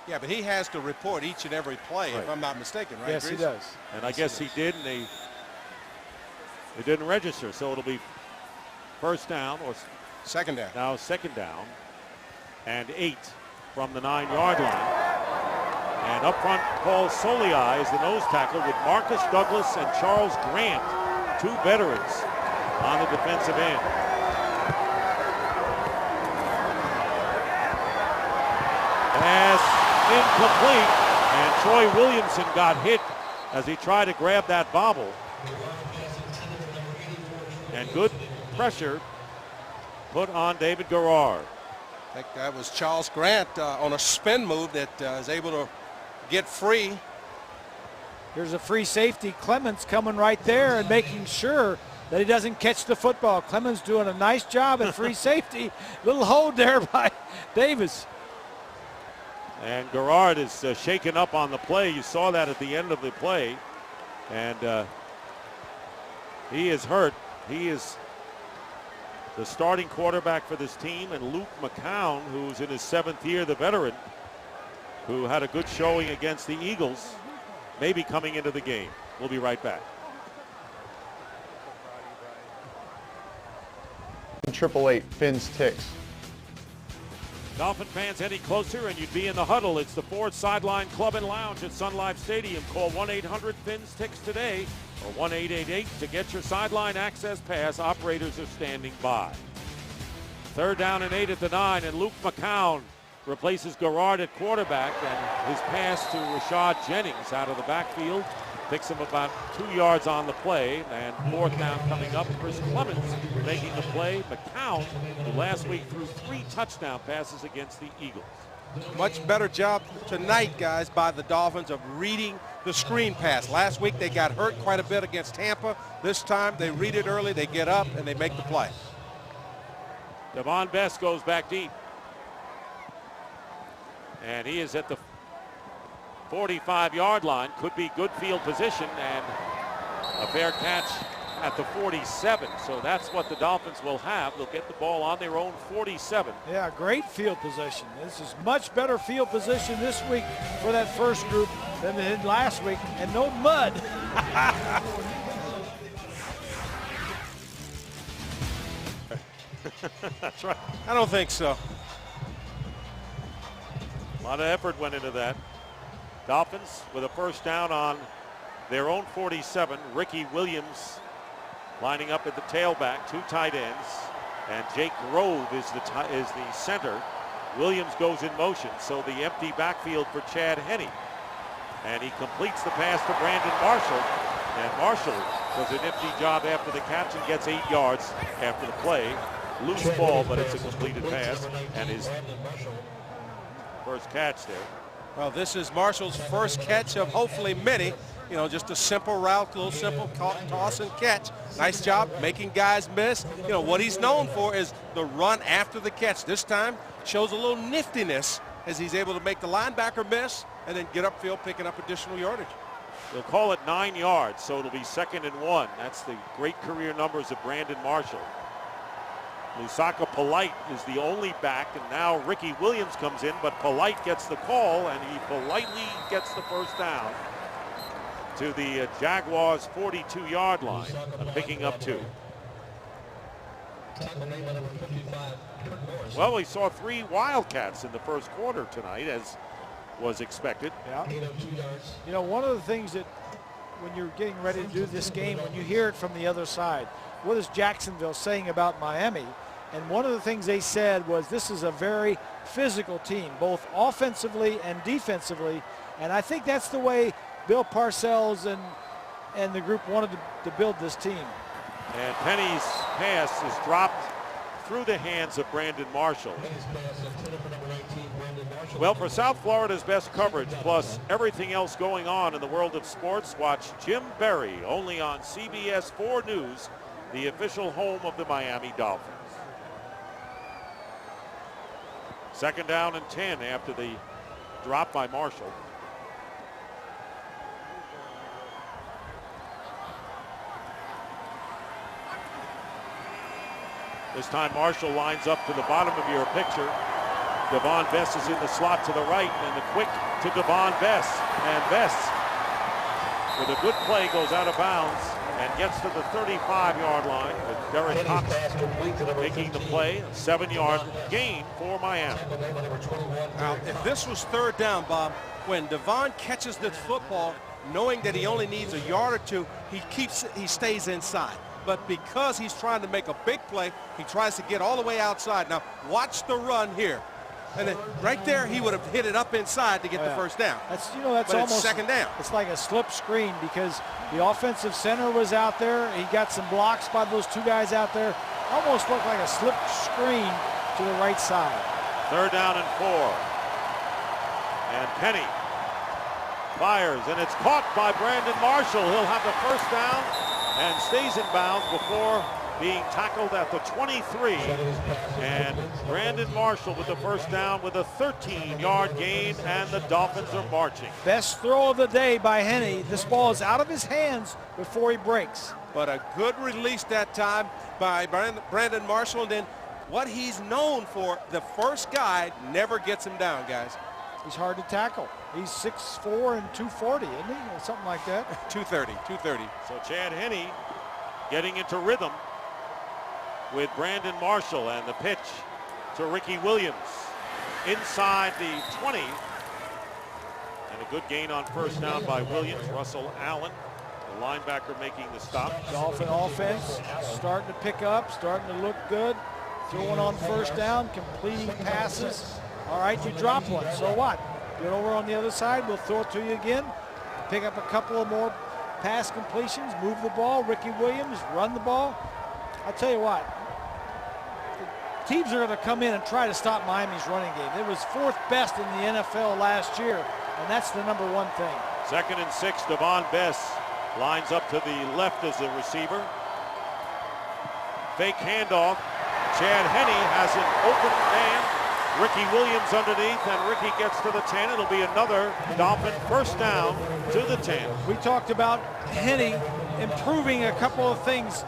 Yeah, but he has to report each and every play, if I'm not mistaken, right? Yes, he Grease? does. And I guess he did, and they didn't register, so it'll be first down, or Second down. now second down, and 8 from the 9-yard line. And up front, Paul Soliai is the nose tackle with Marcus Douglas and Charles Grant, 2 veterans on the defensive end. Pass incomplete, and Troy Williamson got hit as he tried to grab that bobble. And good pressure put on David Garrard. I think that was Charles Grant on a spin move that is able to get free. Here's a free safety. Clemens coming right there and making sure that he doesn't catch the football. Clemens doing a nice job at free safety. Little hold there by Davis. And Garrard is shaken up on the play. You saw that at the end of the play. And he is hurt. He is the starting quarterback for this team. And Luke McCown, who's in his 7th year, the veteran, who had a good showing against the Eagles, may be coming into the game. We'll be right back. 888 Fins Ticks. Dolphin fans any closer and you'd be in the huddle. It's the Ford Sideline Club and Lounge at Sun Life Stadium. Call 1-800-FINS-TICKS today or 1-888 to get your sideline access pass. Operators are standing by. Third down and 8 at the 9, and Luke McCown replaces Garrard at quarterback, and his pass to Rashad Jennings out of the backfield picks him about 2 yards on the play, and 4th down coming up. Chris Clemens making the play. McCown, who last week threw 3 touchdown passes against the Eagles. Much better job tonight, guys, by the Dolphins of reading the screen pass. Last week they got hurt quite a bit against Tampa. This time they read it early, they get up, and they make the play. Devon Best goes back deep. And he is at the 45-yard line. Could be good field position, and a fair catch at the 47. So that's what the Dolphins will have. They'll get the ball on their own 47. Yeah, great field position. This is much better field position this week for that first group than they did last week, and no mud. That's right. I don't think so. A lot of effort went into that. Dolphins with a first down on their own 47. Ricky Williams lining up at the tailback, 2 tight ends, and Jake Grove is the center. Williams goes in motion, so the empty backfield for Chad Henne. And he completes the pass to Brandon Marshall. And Marshall does an nifty job after the catch and gets 8 yards after the play. Loose ball, but it's a completed pass, and his first catch there. Well, this is Marshall's first catch of hopefully many. You know, just a simple route, a little simple toss and catch. Nice job making guys miss. You know, what he's known for is the run after the catch. This time shows a little niftiness as he's able to make the linebacker miss and then get upfield picking up additional yardage. They'll call it 9 yards, so it'll be 2nd and 1. That's the great career numbers of Brandon Marshall. Lusaka Polite is the only back, and now Ricky Williams comes in, but Polite gets the call, and he politely gets the first down to the Jaguars' 42-yard line, picking up 2. Well, we saw 3 Wildcats in the first quarter tonight, as was expected. Yeah. You know, one of the things that when you're getting ready to do this game, when you hear it from the other side, what is Jacksonville saying about Miami? And one of the things they said was this is a very physical team, both offensively and defensively. And I think that's the way Bill Parcells and the group wanted to build this team. And Penny's pass is dropped through the hands of Brandon Marshall. Well, for South Florida's best coverage, plus everything else going on in the world of sports, watch Jim Berry only on CBS 4 News, the official home of the Miami Dolphins. 2nd down and 10 after the drop by Marshall. This time Marshall lines up to the bottom of your picture. Devon Bess is in the slot to the right, and the quick to Devon Bess. And Bess, with a good play, goes out of bounds and gets to the 35-yard line with Derek Cox making the play. A 7-yard gain for Miami. Now, if this was 3rd down, Bob, when Devon catches the football, knowing that he only needs a yard or 2, he stays inside. But because he's trying to make a big play, he tries to get all the way outside. Now, watch the run here. And then right there, he would have hit it up inside to get the first down. That's, you know, that's but almost it's 2nd down. It's like a slip screen because the offensive center was out there. He got some blocks by those 2 guys out there. Almost looked like a slip screen to the right side. 3rd down and 4. And Penny fires, and it's caught by Brandon Marshall. He'll have the first down and stays in bounds before being tackled at the 23. And Brandon Marshall with the first down with a 13-yard gain, and the Dolphins are marching. Best throw of the day by Henne. This ball is out of his hands before he breaks. But a good release that time by Brandon Marshall. And then what he's known for, the first guy never gets him down, guys. He's hard to tackle. He's 6'4" and 240, isn't he? Or something like that. 230. So Chad Henne getting into rhythm with Brandon Marshall, and the pitch to Ricky Williams inside the 20. And a good gain on first down by Williams. Russell Allen, the linebacker, making the stop. Dolphin offense starting to pick up, starting to look good. Throwing on first down, completing passes. All right, you drop one, so what? Get over on the other side, we'll throw it to you again. Pick up a couple of more pass completions, move the ball. Ricky Williams, run the ball. I'll tell you what, teams are going to come in and try to stop Miami's running game. It was 4th best in the NFL last year, and that's the #1 thing. 2nd and 6, Devon Bess lines up to the left as the receiver. Fake handoff. Chad Henne has an open man. Ricky Williams underneath, and Ricky gets to the 10. It'll be another Dolphin first down to the 10. We talked about Henne improving a couple of things.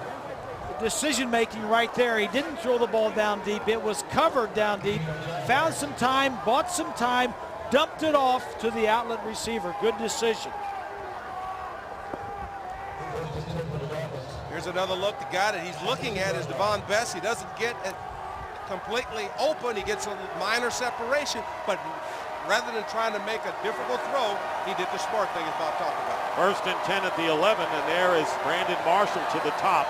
Decision making right there. He didn't throw the ball down deep. It was covered down deep. Found some time, bought some time, dumped it off to the outlet receiver. Good decision. Here's another look. The guy that he's looking at is Devon Bess. He doesn't get it completely open. He gets a minor separation, but rather than trying to make a difficult throw, he did the smart thing as Bob talked about. 1st and 10 at the 11, and there is Brandon Marshall to the top.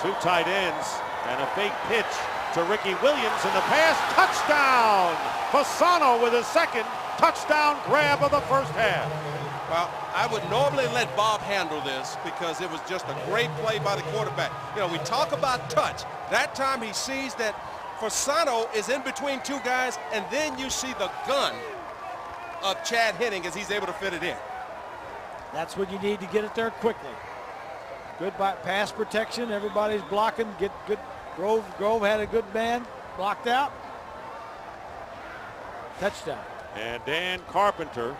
Two tight ends and a fake pitch to Ricky Williams, and the pass, touchdown! Fasano with his second touchdown grab of the first half. Well, I would normally let Bob handle this because it was just a great play by the quarterback. You know, we talk about touch. That time he sees that Fasano is in between two guys, and then you see the gun of Chad Henning as he's able to fit it in. That's what you need to get it there quickly. Good pass protection. Everybody's blocking. Get good. Grove had a good man blocked out. Touchdown. And Dan Carpenter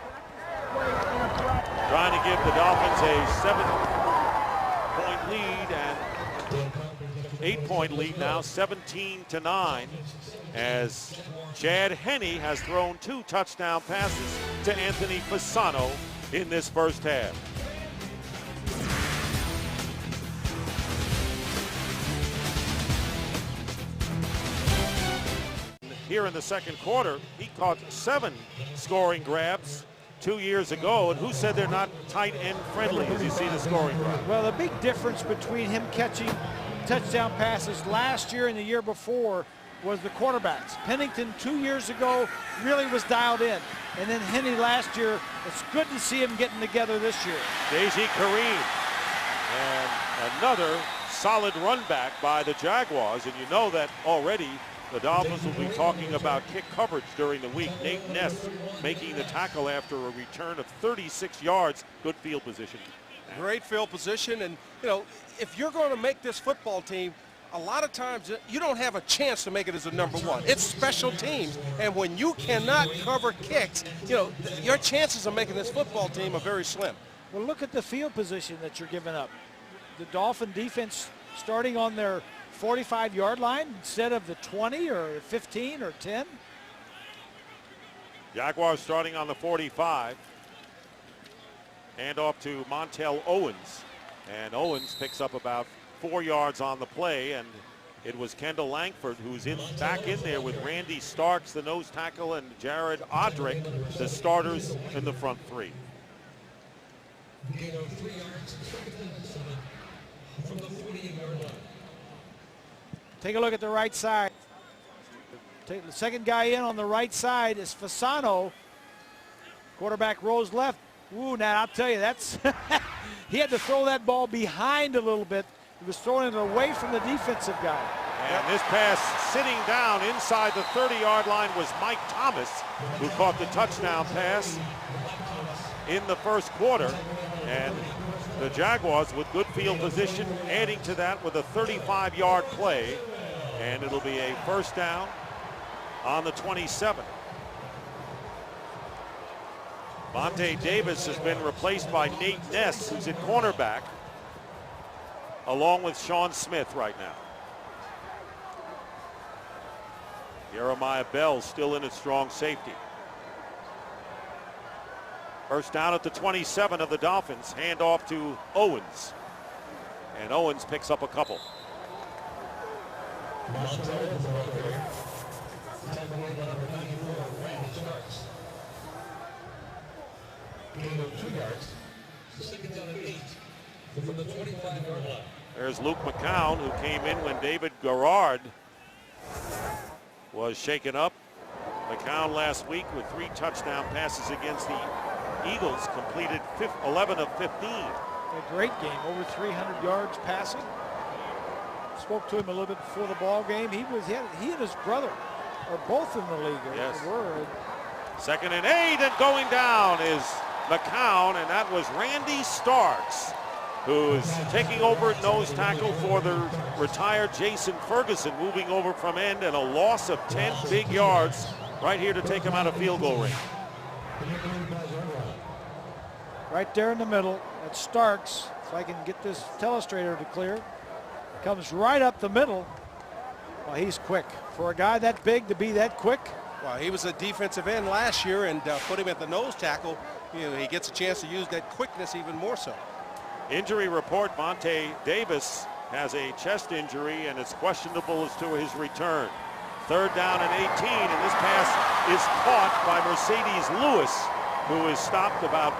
trying to give the Dolphins a 7-point lead and 8-point lead now, 17-9, as Chad Henne has thrown 2 touchdown passes to Anthony Fasano in this first half. Here in the second quarter, he caught 7 scoring grabs 2 years ago, and who said they're not tight end friendly as you see the scoring grab? Well, the big difference between him catching touchdown passes last year and the year before was the quarterbacks. Pennington 2 years ago really was dialed in, and then Henne last year. It's good to see him getting together this year. Deji Kareem, and another solid run back by the Jaguars, and you know that already. The Dolphins will be talking about kick coverage during the week. Nate Ness making the tackle after a return of 36 yards. Good field position. Great field position, and you know, if you're going to make this football team, a lot of times you don't have a chance to make it as a number one. It's special teams, and when you cannot cover kicks, you know, your chances of making this football team are very slim. Well, look at the field position that you're giving up. The Dolphin defense starting on their 45-yard line instead of the 20 or 15 or 10. Jaguars starting on the 45. Hand off to Montel Owens. And Owens picks up about 4 yards on the play. And it was Kendall Langford who's back in there with Randy Starks, the nose tackle, and Jared Odrick, the starters in the front three. Take a look at the right side. Take the second guy in on the right side is Fasano. Quarterback rolls left. Ooh, now I'll tell you, that's he had to throw that ball behind a little bit. He was throwing it away from the defensive guy. And this pass sitting down inside the 30-yard line was Mike Thomas, who caught the touchdown pass in the first quarter. And the Jaguars with good field position, adding to that with a 35-yard play. And it'll be a first down on the 27. Vontae Davis has been replaced by Nate Ness, who's at cornerback, along with Sean Smith right now. Jeremiah Bell still in at strong safety. First down at the 27 of the Dolphins. Hand off to Owens. And Owens picks up a couple. There's Luke McCown, who came in when David Garrard was shaken up. McCown last week with 3 touchdown passes against the Eagles, completed 11 of 15. A great game, over 300 yards passing. Spoke to him a little bit before the ball game. He and his brother are both in the league. Yes. Were. 2nd and 8, and going down is McCown, and that was Randy Starks, who's taking over at nose tackle for the retired Jason Ferguson, moving over from end, and a loss of 10 big yards right here to take him out of field goal range. Right there in the middle, that's Starks. If I can get this telestrator to clear. Comes right up the middle. Well, he's quick. For a guy that big to be that quick. Well, he was a defensive end last year, and put him at the nose tackle. You know, he gets a chance to use that quickness even more so. Injury report, Vontae Davis has a chest injury, and it's questionable as to his return. 3rd down and 18, and this pass is caught by Mercedes Lewis, who is stopped about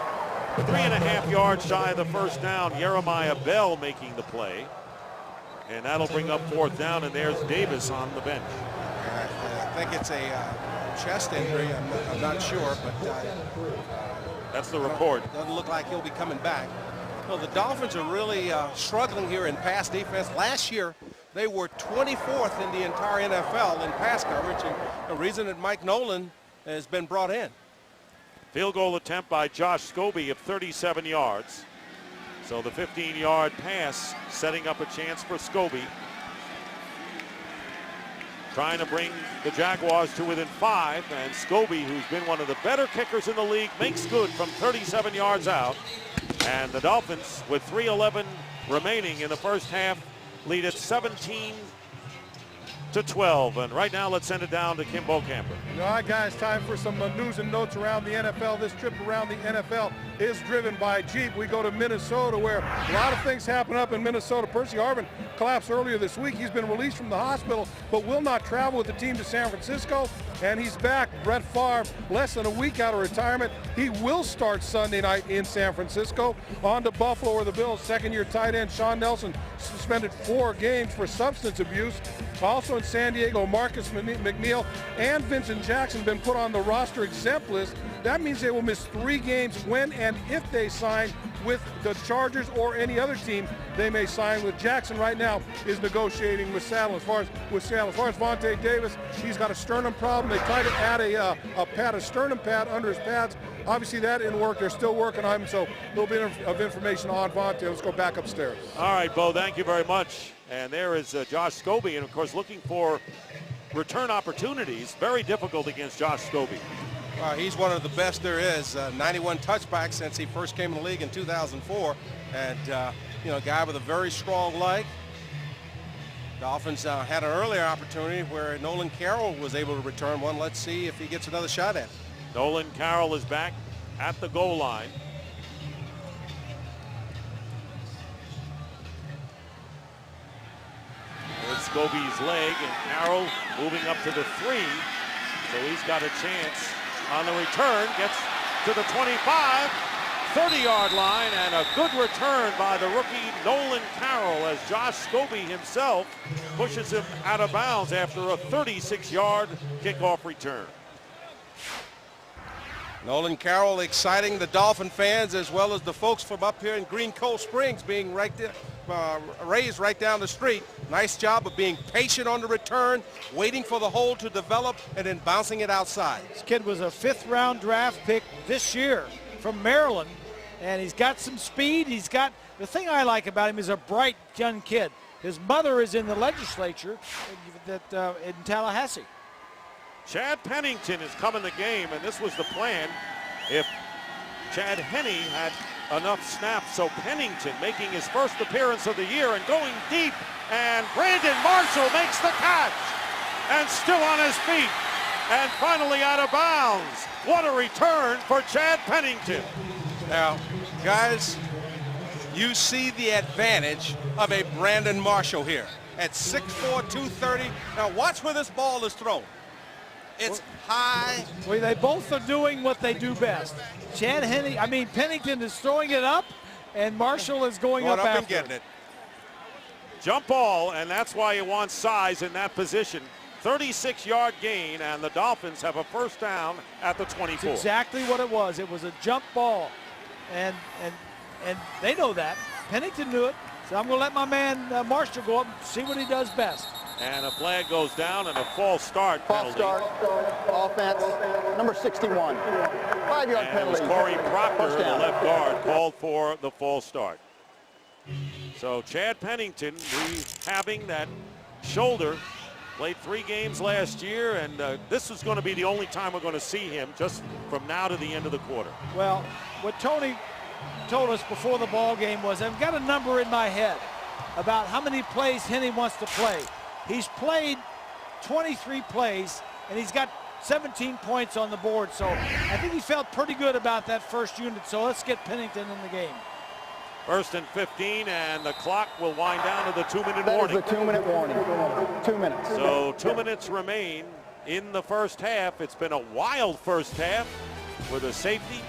3.5 yards shy of the first down. Jeremiah Bell making the play. And that'll bring up 4th down, and there's Davis on the bench. I think it's a chest injury. I'm not sure, but that's the report. Doesn't look like he'll be coming back. Well, the Dolphins are really struggling here in pass defense. Last year, they were 24th in the entire NFL in pass coverage, and the reason that Mike Nolan has been brought in. Field goal attempt by Josh Scobie of 37 yards. So the 15-yard pass setting up a chance for Scobie. Trying to bring the Jaguars to within 5, and Scobie, who's been one of the better kickers in the league, makes good from 37 yards out. And the Dolphins, with 3:11 remaining in the first half, lead at 17-12. And right now, let's send it down to Kim Bokamper. All right, guys, time for some news and notes around the NFL. This trip around the NFL is driven by Jeep. We go to Minnesota, where a lot of things happen up in Minnesota. Percy Harvin collapsed earlier this week. He's been released from the hospital, but will not travel with the team to San Francisco. And he's back. Brett Favre, less than a week out of retirement. He will start Sunday night in San Francisco. On to Buffalo, where the Bills' second-year tight end Sean Nelson suspended 4 games for substance abuse. Also in San Diego, Marcus McNeil and Vincent Jackson been put on the roster exempt list. That means they will miss 3 games when and if they sign with the Chargers or any other team they may sign with. Jackson right now is negotiating with Seattle. As far as Vontae Davis, he's got a sternum problem. They tried to add a sternum pad under his pads. Obviously that didn't work. They're still working on him, so a little bit of information on Vontae. Let's go back upstairs. All right, Bo, thank you very much. And there is Josh Scobie, and of course looking for return opportunities. Very difficult against Josh Scobie. He's one of the best there is. 91 touchbacks since he first came in the league in 2004, and a guy with a very strong leg. Dolphins had an earlier opportunity where Nolan Carroll was able to return one. Let's see if he gets another shot at it. Nolan Carroll is back at the goal line. There's Scobie's leg, and Carroll moving up to the 3. So he's got a chance on the return. Gets to the 25, 30-yard line, and a good return by the rookie Nolan Carroll as Josh Scobie himself pushes him out of bounds after a 36-yard kickoff return. Nolan Carroll exciting the Dolphin fans as well as the folks from up here in Green Cove Springs, being right there, raised right down the street. Nice job of being patient on the return, waiting for the hole to develop, and then bouncing it outside. This kid was a 5th-round draft pick this year from Maryland, and he's got some speed. The thing I like about him is a bright young kid. His mother is in the legislature in Tallahassee. Chad Pennington is coming the game, and this was the plan if Chad Henne had enough snaps. So Pennington making his first appearance of the year and going deep, and Brandon Marshall makes the catch and still on his feet and finally out of bounds. What a return for Chad Pennington. Now, guys, you see the advantage of a Brandon Marshall here at 6'4", 230. Now watch where this ball is thrown. It's high. Well, they both are doing what they do best. Pennington is throwing it up, and Marshall is going up after and getting it. Jump ball, and that's why you want size in that position. 36-yard gain, and the Dolphins have a first down at the 24. That's exactly what it was. It was a jump ball, and they know that. Pennington knew it, so I'm going to let my man Marshall go up and see what he does best. And a flag goes down and a false start penalty. False start, offense, number 61. 5-yard penalty. Corey Proctor, First the down. left guard, called for the false start. So Chad Pennington rehabbing that shoulder. Played 3 games last year, and this is going to be the only time we're going to see him just from now to the end of the quarter. Well, what Tony told us before the ball game was, I've got a number in my head about how many plays Henne wants to play. He's played 23 plays, and he's got 17 points on the board. So I think he felt pretty good about that first unit. So let's get Pennington in the game. 1st and 15, and the clock will wind down to the 2-minute warning. That is the 2-minute warning. 2 minutes. So 2 minutes remain in the first half. It's been a wild first half with a safety,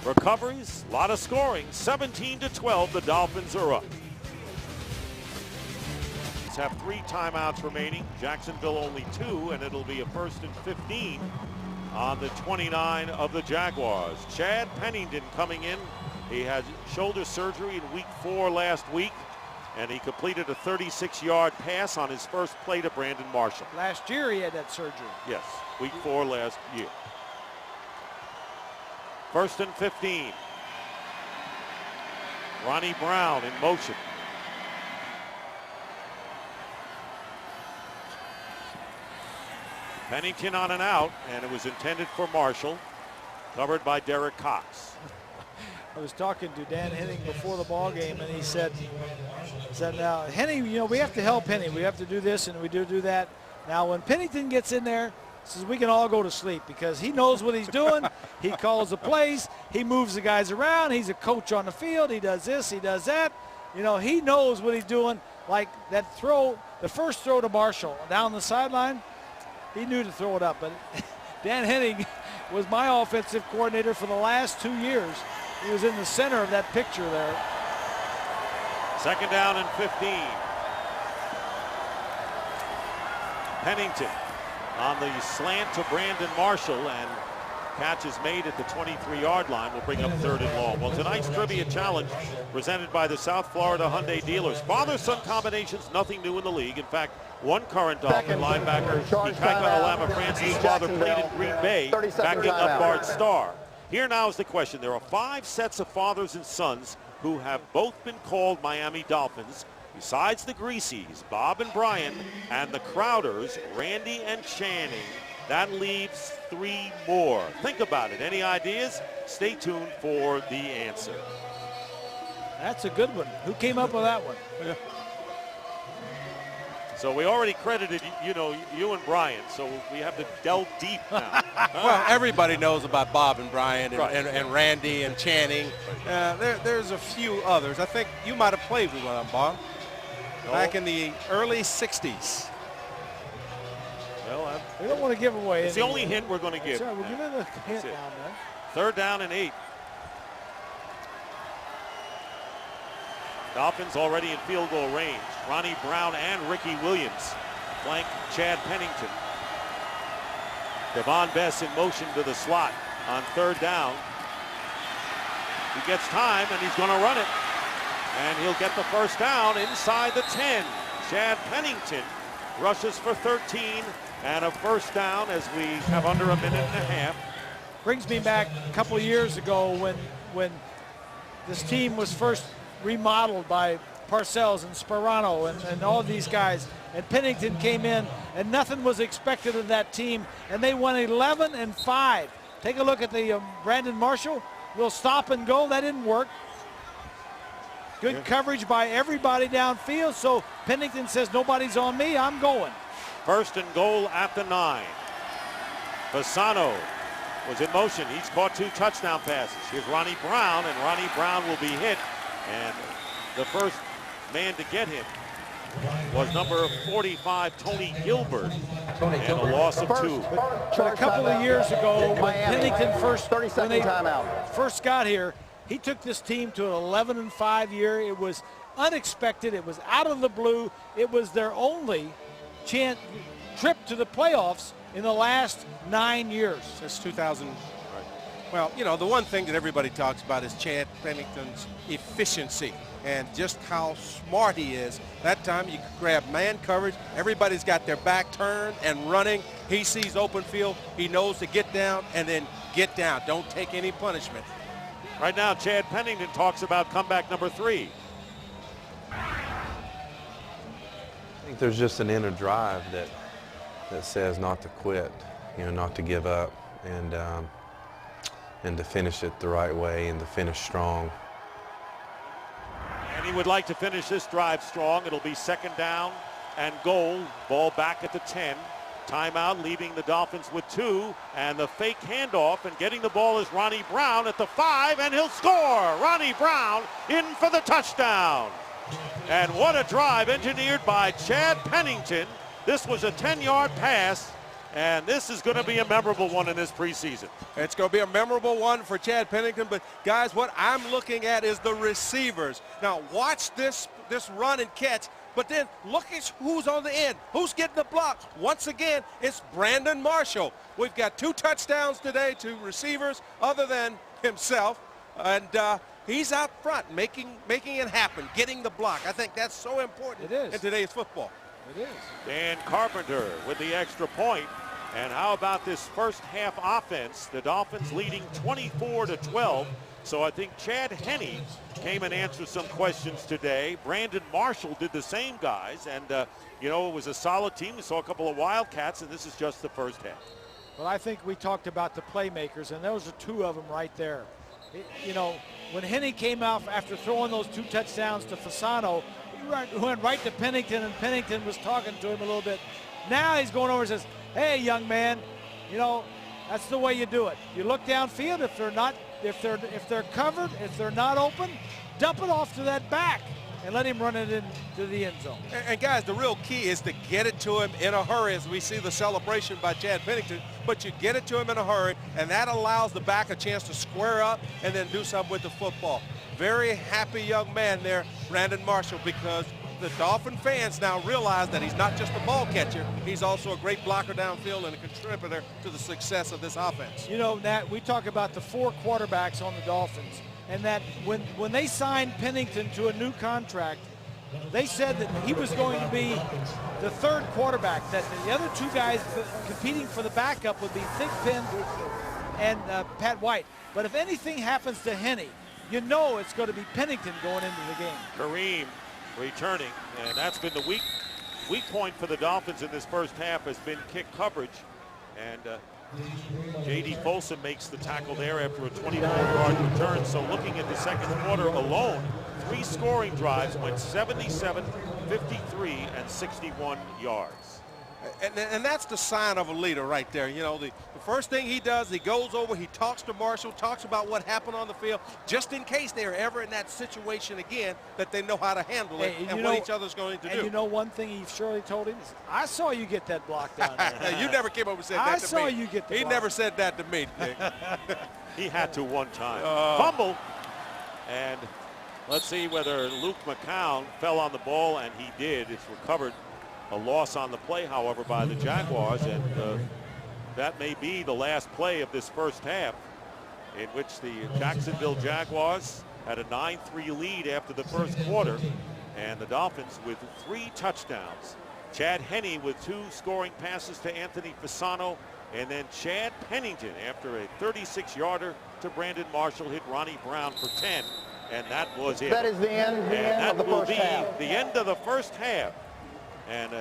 recoveries, a lot of scoring. 17-12, the Dolphins are up. have 3 timeouts remaining. Jacksonville only 2, and it'll be a 1st and 15 on the 29 of the Jaguars. Chad Pennington coming in. He had shoulder surgery in week 4 last week, and he completed a 36-yard pass on his first play to Brandon Marshall. Last year he had that surgery. Yes, week 4 last year. 1st and 15. Ronnie Brown in motion. Pennington on an out, and it was intended for Marshall, covered by Derek Cox. I was talking to Dan Henning before the ball game, and he said, now, Henning, you know, we have to help Henning. We have to do this and we do that. Now, when Pennington gets in there, says we can all go to sleep because he knows what he's doing. He calls the plays. He moves the guys around. He's a coach on the field. He does this. He does that. You know, he knows what he's doing. Like that throw, the first throw to Marshall down the sideline, he knew to throw it up. But Dan Henning was my offensive coordinator for the last 2 years. He was in the center of that picture there. 2nd down and 15. Pennington on the slant to Brandon Marshall, and catch is made at the 23-yard line. Will bring up 3rd and long. Well, tonight's trivia challenge presented by the South Florida Hyundai dealers. Father-son combinations, nothing new in the league. In fact, one current Dolphin linebacker, Ikaka Alama Francis' father, played in Green Bay, backing up Bart Starr. Here now is the question. There are 5 sets of fathers and sons who have both been called Miami Dolphins. Besides the Greaseys, Bob and Brian, and the Crowders, Randy and Channing. That leaves 3 more. Think about it. Any ideas? Stay tuned for the answer. That's a good one. Who came up with that one? Yeah. So we already credited, you and Brian, so we have to delve deep now. Well, everybody knows about Bob and Brian and, Right. and Randy and Channing. There's a few others. I think you might have played with one, Bob, back in the early 60s. Well, We don't want to give away. it's the only hint we're going to give. Sorry, we'll give it a hint it. down there. 3rd down and 8. Dolphins already in field goal range. Ronnie Brown and Ricky Williams flank Chad Pennington. Devon Bess in motion to the slot on 3rd down. He gets time and he's going to run it. And he'll get the 1st down inside the 10. Chad Pennington rushes for 13 and a 1st down as we have under a minute and a half. Brings me back a couple of years ago when this team was first remodeled by Parcells and Sperano and all these guys, and Pennington came in and nothing was expected of that team, and they won 11-5. Take a look at the Brandon Marshall, little stop and go, that didn't work. Good coverage by everybody downfield, so Pennington says nobody's on me, I'm going. 1st and goal at the 9. Fasano was in motion. He's caught 2 touchdown passes. Here's Ronnie Brown, and Ronnie Brown will be hit. And the first man to get him was number 45, Tony Gilbert, and a loss of 2. But a couple of years ago, when Pennington first got here, he took this team to an 11-5 year. It was unexpected. It was out of the blue. It was their only trip to the playoffs in the last 9 years. Since 2000. Well, the one thing that everybody talks about is Chad Pennington's efficiency and just how smart he is. That time you could grab man coverage. Everybody's got their back turned and running. He sees open field. He knows to get down and then get down. Don't take any punishment. Right now, Chad Pennington talks about comeback number 3. I think there's just an inner drive that says not to quit, not to give up, and to finish it the right way and to finish strong. And he would like to finish this drive strong. It'll be 2nd down and goal. Ball back at the 10. Timeout, leaving the Dolphins with 2. And the fake handoff, and getting the ball is Ronnie Brown at the 5, and he'll score. Ronnie Brown in for the touchdown. And what a drive engineered by Chad Pennington. This was a 10-yard pass, and this is going to be a memorable one in this preseason. It's going to be a memorable one for Chad Pennington, but guys, what I'm looking at is the receivers. Now watch this run and catch But then look at who's on the end. Who's getting the block? Once again, it's Brandon Marshall. We've got 2 touchdowns today to receivers other than himself. And he's out front making it happen, getting the block. I think that's so important in today's football. It is. Dan Carpenter with the extra point. And how about this first half offense? The Dolphins leading 24-12. So I think Chad Henne came and answered some questions today. Brandon Marshall did the same, guys. And, you know, it was a solid team. We saw a couple of Wildcats, and this is just the first half. Well, I think we talked about the playmakers, and those are 2 of them right there. You know, when Henne came out after throwing those 2 touchdowns to Fasano, he went right to Pennington, and Pennington was talking to him a little bit. Now he's going over and says, hey, young man, you know, that's the way you do it. You look downfield. If they're covered, if they're not open, dump it off to that back and let him run it into the end zone. And guys, the real key is to get it to him in a hurry, as we see the celebration by Chad Pennington. But you get it to him in a hurry, and that allows the back a chance to square up and then do something with the football. Very happy young man there, Brandon Marshall, because the Dolphin fans now realize that he's not just a ball catcher, he's also a great blocker downfield and a contributor to the success of this offense. You know, Nat, we talk about the 4 quarterbacks on the Dolphins, and that when they signed Pennington to a new contract, they said that he was going to be the 3rd quarterback, that the other 2 guys competing for the backup would be Thigpen and Pat White. But if anything happens to Henne, you know it's going to be Pennington going into the game. Kareem returning, and that's been the weak point for the Dolphins in this first half, has been kick coverage. And J.D. Folsom makes the tackle there after a 24-yard return. So looking at the second quarter alone, 3 scoring drives went 77, 53, and 61 yards. And that's the sign of a leader right there. You know, the first thing he does, he goes over, he talks to Marshall, talks about what happened on the field, just in case they're ever in that situation again, that they know how to handle it and what each other's going to do. And you know one thing he surely told him? I saw you get that block down there. You never came over and said that to me. I saw you get the block. He never said that to me, Dick. He had to one time. Fumble. And let's see whether Luke McCown fell on the ball, and he did. It's recovered. A loss on the play, however, by the Jaguars, and that may be the last play of this first half, in which the Jacksonville Jaguars had a 9-3 lead after the first quarter, and the Dolphins with 3 touchdowns. Chad Henne with 2 scoring passes to Anthony Fasano, and then Chad Pennington, after a 36-yarder to Brandon Marshall, hit Ronnie Brown for 10, and that was it. That is the end of the first half. The end of the first half. And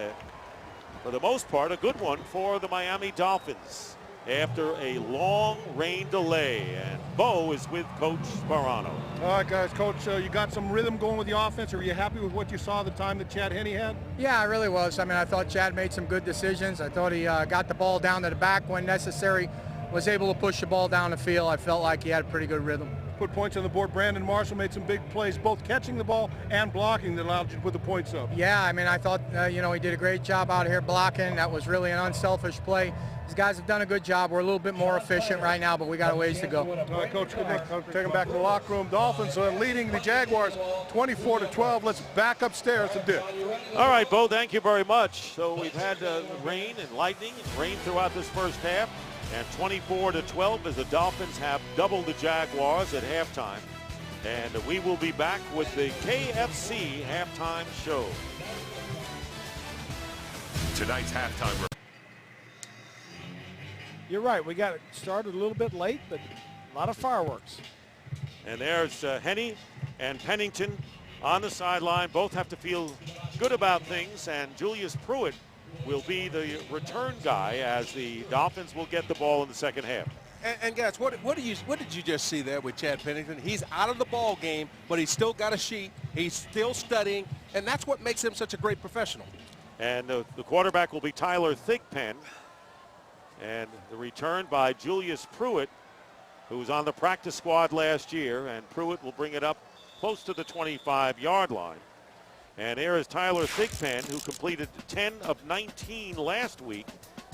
for the most part, a good one for the Miami Dolphins after a long rain delay. And Bo is with Coach Sparano. All right, guys. Coach, you got some rhythm going with the offense. Are you happy with what you saw the time that Chad Henne had? Yeah, I really was. I mean, I thought Chad made some good decisions. I thought he got the ball down to the back when necessary, was able to push the ball down the field. I felt like he had a pretty good rhythm. Put points on the board. Brandon Marshall made some big plays, both catching the ball and blocking, that allowed you to put the points up. Yeah, I mean, I thought, you know, he did a great job out here blocking. That was really an unselfish play. These guys have done a good job. We're a little bit more efficient right now, but we got a ways to go. All right, Coach, good luck. Take them back to the locker room. Dolphins leading the Jaguars 24-12. Let's back upstairs to Dick. All right, Bo, thank you very much. So we've had rain and lightning and rain throughout this first half, and 24-12 as the Dolphins have doubled the Jaguars at halftime. And we will be back with the KFC halftime show. Tonight's halftime. You're right. We got it started a little bit late, but a lot of fireworks. And there's Henne and Pennington on the sideline. Both have to feel good about things, and Julius Pruitt will be the return guy as the Dolphins will get the ball in the second half. And guys, what did you just see there with Chad Pennington? He's out of the ball game, but he's still got a sheet. He's still studying, and that's what makes him such a great professional. And the quarterback will be Tyler Thigpen. And the return by Julius Pruitt, who was on the practice squad last year, and Pruitt will bring it up close to the 25-yard line. And there is Tyler Thigpen, who completed 10 of 19 last week,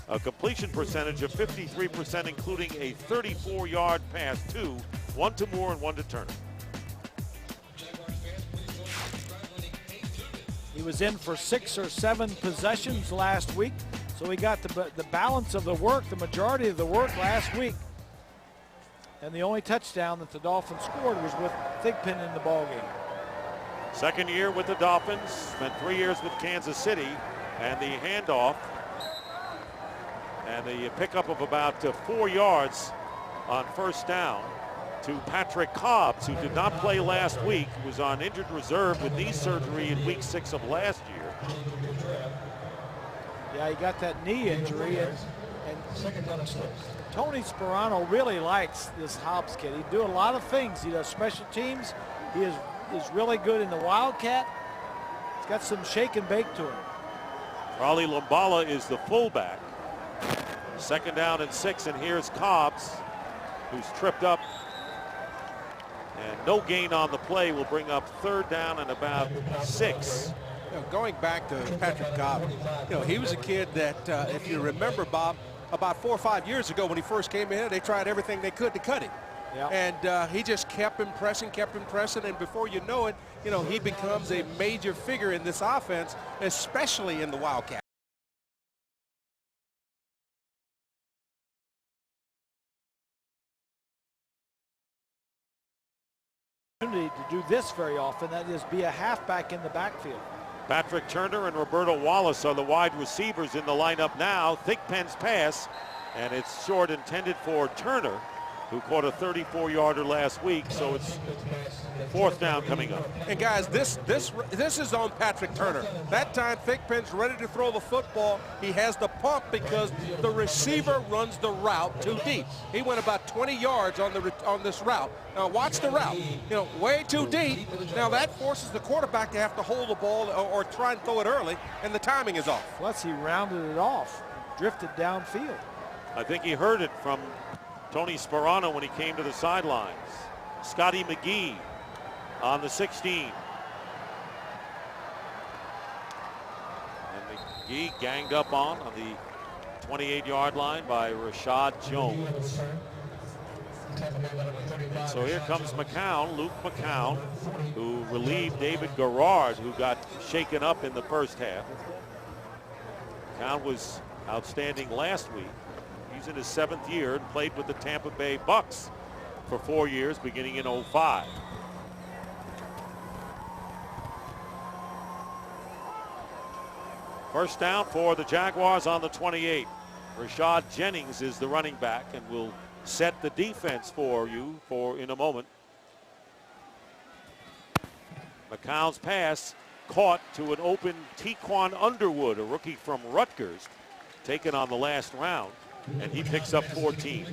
a completion percentage of 53%, including a 34-yard pass to one to Moore and one to Turner. He was in for 6 or 7 possessions last week, so he got the balance of the work, the majority of the work last week. And the only touchdown that the Dolphins scored was with Thigpen in the ballgame. Second year with the Dolphins, spent 3 years with Kansas City, and the handoff and the pickup of about 4 yards on first down to Patrick Cobbs, who did not play last week, was on injured reserve with knee surgery in week 6 of last year. Yeah, he got that knee injury, and Tony Sperano really likes this Hobbs kid. He do a lot of things. He does special teams. He is really good in the Wildcat. He's got some shake and bake to him. Raleigh Lumbala is the fullback. Second down and 6, and here's Cobbs, who's tripped up. And no gain on the play will bring up third down and about 6. You know, going back to Patrick Cobb, you know, he was a kid that, if you remember, Bob, about 4 or 5 years ago when he first came in, they tried everything they could to cut him. Yeah. And he just kept impressing, and before you know it, you know, he becomes a major figure in this offense, especially in the Wildcat. To do this very often, that is be a halfback in the backfield. Patrick Turner and Roberto Wallace are the wide receivers in the lineup now. Thigpen's pass, and it's short, intended for Turner, who caught a 34-yarder last week, so it's fourth down coming up. And guys, this is on Patrick Turner. That time Thigpen's ready to throw the football. He has the pump because the receiver runs the route too deep. He went about 20 yards on this route. Now watch the route, you know, way too deep. Now that forces the quarterback to have to hold the ball or try and throw it early, and the timing is off. Plus he rounded it off, drifted downfield. I think he heard it from Tony Sperano when he came to the sidelines. Scotty McGee on the 16. And McGee ganged up on the 28-yard line by Rashad Jones. And so here comes McCown, Luke McCown, who relieved David Garrard, who got shaken up in the first half. McCown was outstanding last week. He's in his 7th year and played with the Tampa Bay Bucks for 4 years, beginning in 05. First down for the Jaguars on the 28. Rashad Jennings is the running back and will set the defense for you in a moment. McCown's pass caught to an open Tequan Underwood, a rookie from Rutgers, taken on the last round. And he picks up 14.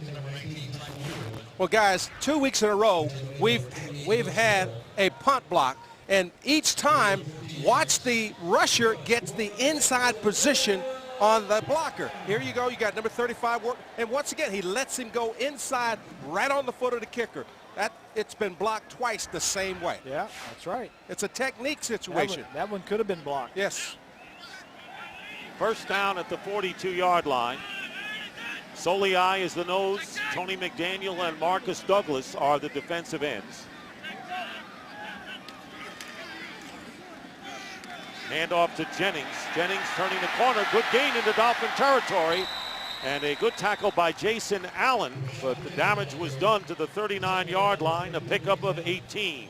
Well, guys, 2 weeks in a row, we've had a punt block, and each time, watch the rusher gets the inside position on the blocker. Here you go, you got number 35 work, and once again, he lets him go inside right on the foot of the kicker. It's been blocked twice the same way. Yeah, that's right. It's a technique situation. That one could have been blocked. Yes. First down at the 42-yard line. Soliai is the nose. Tony McDaniel and Marcus Douglas are the defensive ends. Handoff to Jennings. Jennings turning the corner. Good gain into Dolphin territory. And a good tackle by Jason Allen. But the damage was done to the 39-yard line. A pickup of 18.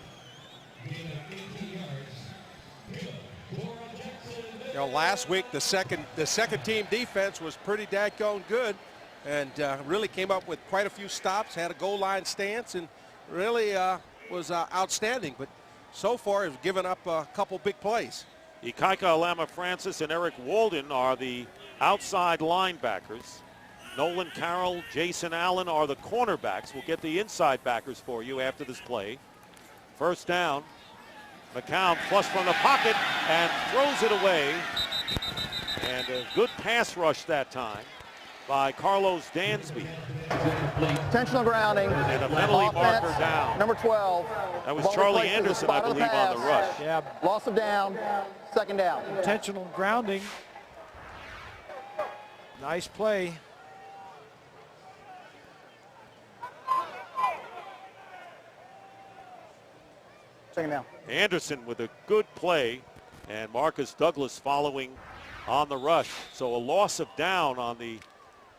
You know, last week the second team defense was pretty daggone good, and really came up with quite a few stops, had a goal line stance, and really was outstanding. But so far has given up a couple big plays. Ikaika Alama Francis and Eric Walden are the outside linebackers. Nolan Carroll, Jason Allen are the cornerbacks. We'll get the inside backers for you after this play. First down. McCown flush from the pocket and throws it away. And a good pass rush that time by Carlos Dansby. Intentional grounding. And a penalty marker down. Number 12. That was Charlie Anderson, I believe, on the rush. Yeah. Loss of down. Second down. Intentional grounding. Nice play. Second down. Anderson with a good play And Marcus Douglas following on the rush. So a loss of down on the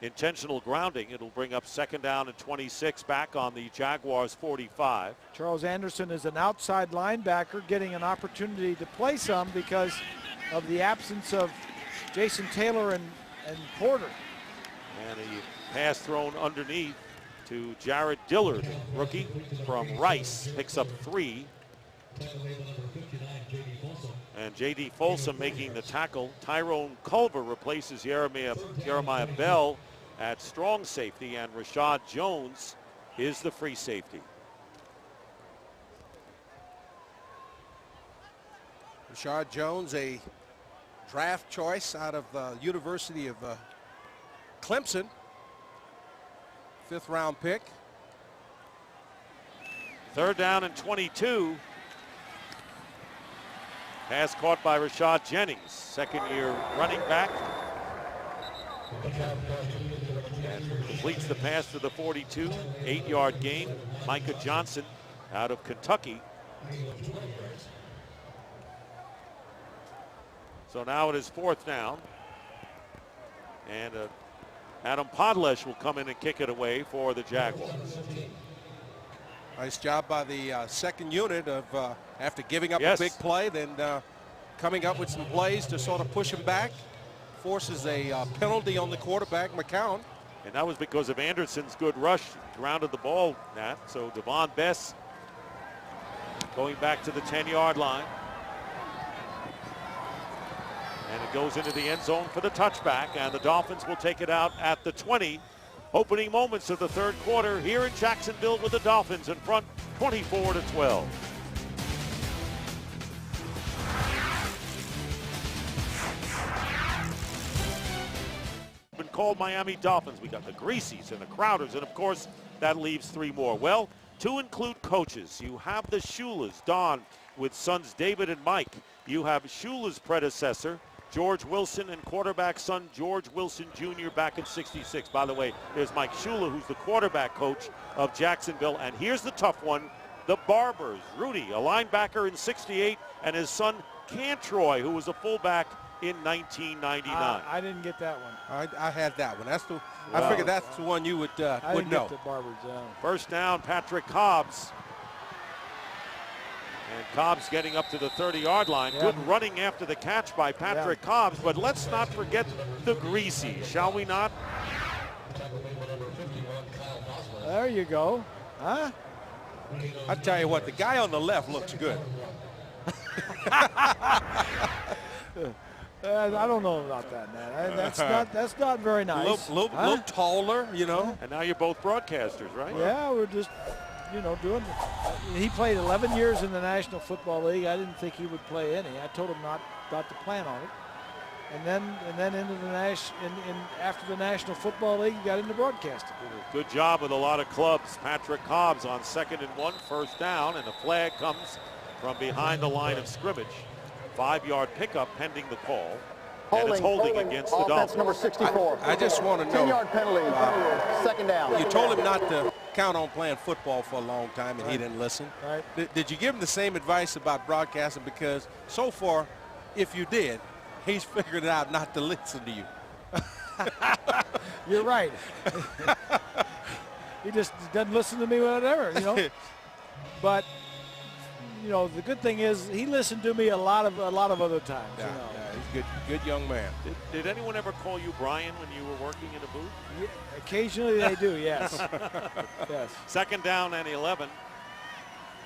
intentional grounding. It'll bring up 2nd down and 26 back on the Jaguars 45. Charles Anderson is an outside linebacker getting an opportunity to play some because of the absence of Jason Taylor and Porter. And a pass thrown underneath to Jared Dillard, rookie from Rice, picks up 3. And J.D. Folsom making the tackle. Tyrone Culver replaces Jeremiah Bell at strong safety, and Rashad Jones is the free safety. Rashad Jones, a draft choice out of the University of Clemson. 5th round pick. 3rd down and 22. Pass caught by Rashad Jennings, 2nd-year running back. And completes the pass to the 42, 8-yard gain. Micah Johnson out of Kentucky. So now it is 4th down. And Adam Podlesh will come in and kick it away for the Jaguars. Nice job by the second unit of after giving up Yes. a big play, then coming up with some plays to sort of push him back. Forces a penalty on the quarterback, McCown. And that was because of Anderson's good rush. Grounded the ball, Nat. So Devon Bess going back to the 10-yard line. And it goes into the end zone for the touchback, and the Dolphins will take it out at the 20. Opening moments of the 3rd quarter here in Jacksonville with the Dolphins in front 24-12. Been called Miami Dolphins. We got the Greasies and the Crowders, and of course that leaves 3 more. Well, to include coaches, you have the Shulas, Don, with sons David and Mike. You have Shula's predecessor, George Wilson, and quarterback son George Wilson Jr. back in '66. By the way, there's Mike Shula, who's the quarterback coach of Jacksonville. And here's the tough one, the Barbers. Rudy, a linebacker in '68, and his son Cantroy, who was a fullback in 1999. I didn't get that one. I had that one. That's the. I figured that's the one you would I didn't know. get the Barbers. 1st down, Patrick Cobbs. And Cobbs getting up to the 30-yard line. Yeah. Good running after the catch by Patrick Cobbs, but let's not forget the Greasies, shall we not? There you go. Huh? I tell you what, the guy on the left looks good. I don't know about that, man. That's not very nice. Little taller, you know. And now you're both broadcasters, right? Yeah, we're just, doing. He played 11 years in the National Football League. I didn't think he would play any. I told him not to plan on it. And then into the after the National Football League, he got into broadcasting. Good job with a lot of clubs. Patrick Cobbs on 2nd and 1, 1st down, and the flag comes from behind the line of scrimmage. 5-yard pickup pending the call. And it's holding against the Dolphins. Number 64. I just want to know. 10-yard penalty, 2nd down. You told him not to count on playing football for a long time, and he didn't listen. Right. Did you give him the same advice about broadcasting? Because so far, if you did, he's figured it out not to listen to you. You're right. He just doesn't listen to me, whatever, But the good thing is he listened to me a lot of other times. Yeah, he's good young man. Did anyone ever call you Brian when you were working in a booth? Yeah, occasionally they do, yes. Yes. 2nd down and 11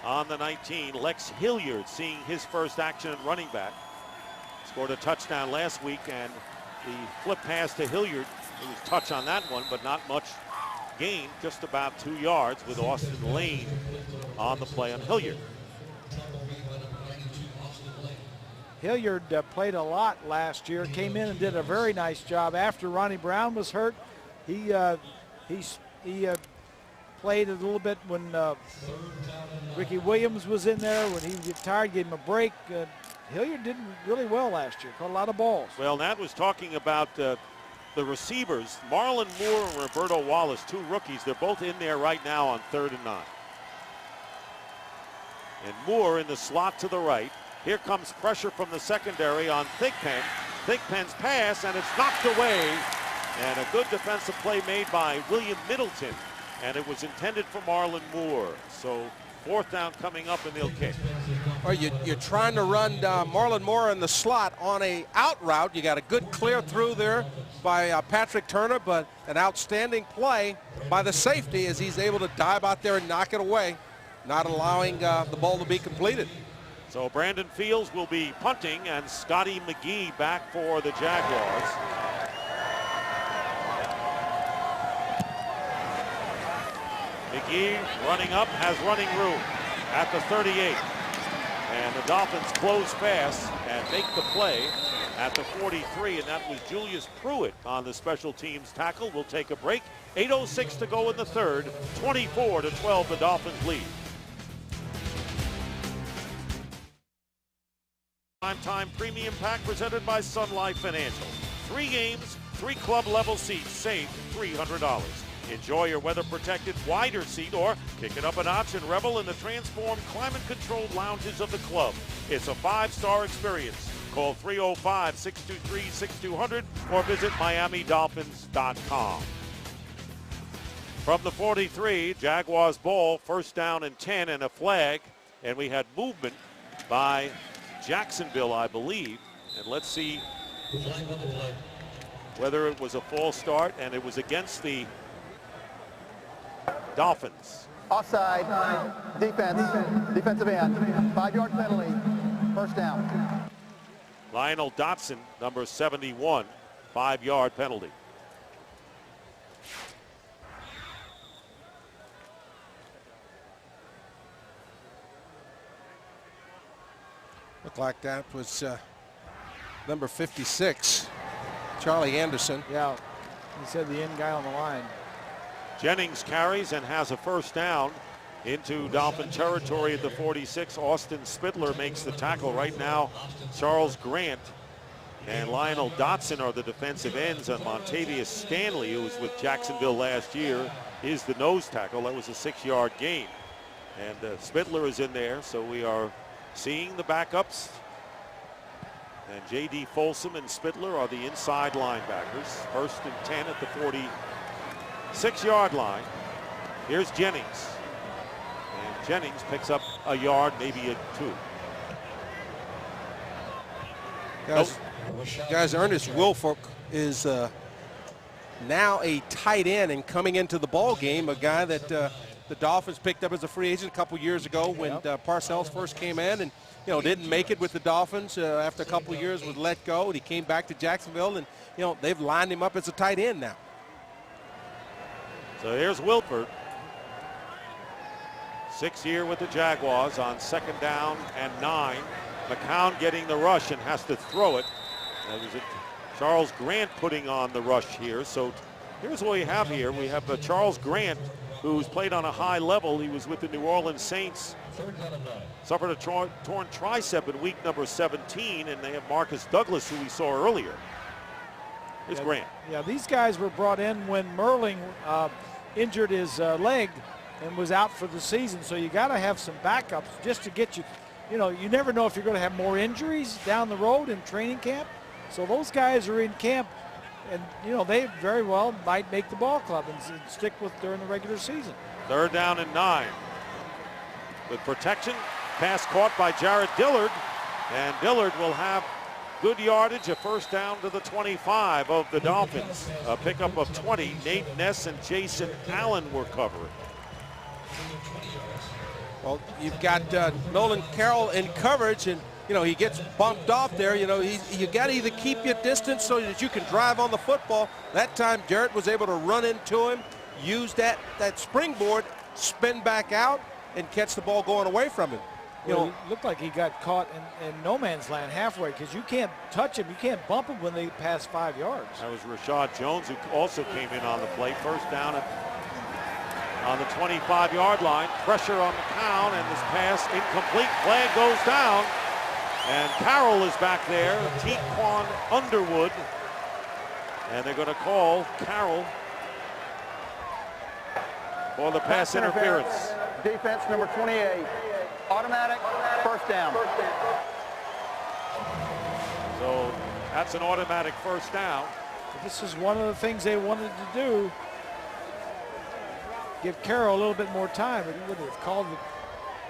on the 19. Lex Hilliard seeing his first action at running back. Scored a touchdown last week, and the flip pass to Hilliard, it was touch on that one, but not much gain, just about 2 yards with Austin Lane on the play on Hilliard. Hilliard played a lot last year, came in and did a very nice job. After Ronnie Brown was hurt, he played a little bit when Ricky Williams was in there. When he retired, gave him a break. Hilliard did really well last year, caught a lot of balls. Well, Nat was talking about the receivers. Marlon Moore and Roberto Wallace, 2 rookies. They're both in there right now on 3rd and 9. And Moore in the slot to the right. Here comes pressure from the secondary on Thigpen. Thigpen's pass, and it's knocked away. And a good defensive play made by William Middleton. And it was intended for Marlon Moore. So 4th down coming up, and they'll kick. Well, you're trying to run Marlon Moore in the slot on a out route. You got a good clear through there by Patrick Turner, but an outstanding play by the safety as he's able to dive out there and knock it away, not allowing the ball to be completed. So Brandon Fields will be punting, and Scotty McGee back for the Jaguars. McGee running up, has running room at the 38. And the Dolphins close fast and make the play at the 43, and that was Julius Pruitt on the special teams tackle. We'll take a break. 8:06 to go in the third. 24-12, the Dolphins lead. Primetime Premium Pack presented by Sun Life Financial. 3 games, 3 club level seats, save $300. Enjoy your weather-protected wider seat or kick it up a notch and revel in the transformed climate-controlled lounges of the club. It's a 5-star experience. Call 305-623-6200 or visit MiamiDolphins.com. From the 43, Jaguars ball, 1st down and 10 and a flag. And we had movement by Jacksonville, I believe. And let's see whether it was a false start, and it was against the Dolphins. Offside, defensive end, 5-yard penalty, 1st down. Lionel Dotson, number 71, 5-yard penalty. Looked like that was number 56, Charlie Anderson. Yeah, he said the end guy on the line. Jennings carries and has a 1st down into Dolphin territory at the 46. Austin Spitler makes the tackle. Right now, Charles Grant and Lionel Dotson are the defensive ends, and Montavious Stanley, who was with Jacksonville last year, is the nose tackle. That was a 6-yard gain. And Spitler is in there, so we are seeing the backups. And J.D. Folsom and Spitler are the inside linebackers. 1st and 10 at the 46-yard line. Here's Jennings. And Jennings picks up a yard, maybe a 2. Guys, Ernest Wilfork is now a tight end and coming into the ball game, a guy that the Dolphins picked up as a free agent a couple years ago when Parcells first came in, and didn't make it with the Dolphins. After a couple years was let go, and he came back to Jacksonville, and they've lined him up as a tight end now. So here's Wilford. 6th year with the Jaguars on 2nd down and 9. McCown getting the rush and has to throw it. That was Charles Grant putting on the rush here. So here's what we have here. We have Charles Grant, who's played on a high level. He was with the New Orleans Saints. Suffered a torn tricep in week number 17, and they have Marcus Douglas, who we saw earlier. Here's Grant. Yeah, these guys were brought in when Merling injured his leg and was out for the season. So you got to have some backups just to get you. You never know if you're going to have more injuries down the road in training camp. So those guys are in camp, and they very well might make the ball club and stick with during the regular season. 3rd down and 9. With protection, pass caught by Jared Dillard, and Dillard will have good yardage, a 1st down to the 25 of the Dolphins. A pickup of 20. Nate Ness and Jason Allen were covering. Well, you've got Nolan Carroll in coverage, and he gets bumped off there. You got to either keep your distance so that you can drive on the football. That time Jarrett was able to run into him, use that springboard, spin back out, and catch the ball going away from him. It looked like he got caught in no man's land halfway, because you can't touch him, you can't bump him when they pass 5 yards. That was Rashad Jones, who also came in on the play. 1st down on the 25-yard line. Pressure on McCown, and this pass incomplete. Flag goes down, and Carroll is back there. Tequan Underwood, and they're going to call Carroll for the pass interference. Defense number 28. Automatic 1st down. So that's an automatic first down. This is one of the things they wanted to do. Give Carroll a little bit more time, but he wouldn't have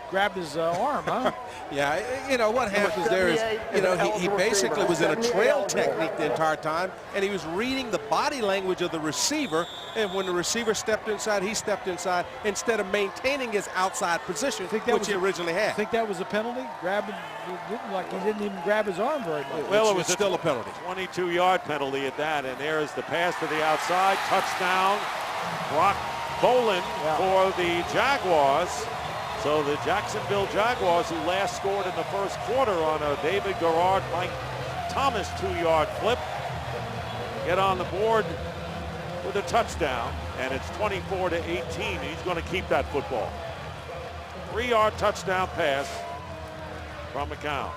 grabbed his arm, huh? Yeah, you know, what happens there is, you know, he basically was in a trail technique the entire time, and he was reading the body language of the receiver, and when the receiver stepped inside, he stepped inside instead of maintaining his outside position, which he originally had. Think that was a penalty? Grabbing, like he didn't even grab his arm very much. Well, it was still a penalty. 22-yard penalty at that, and there's the pass to the outside, touchdown. Brock Bolin for the Jaguars. So the Jacksonville Jaguars, who last scored in the first quarter on a David Garrard, Mike Thomas 2-yard flip, get on the board with a touchdown, and it's 24-18. He's going to keep that football. 3-yard touchdown pass from McCown.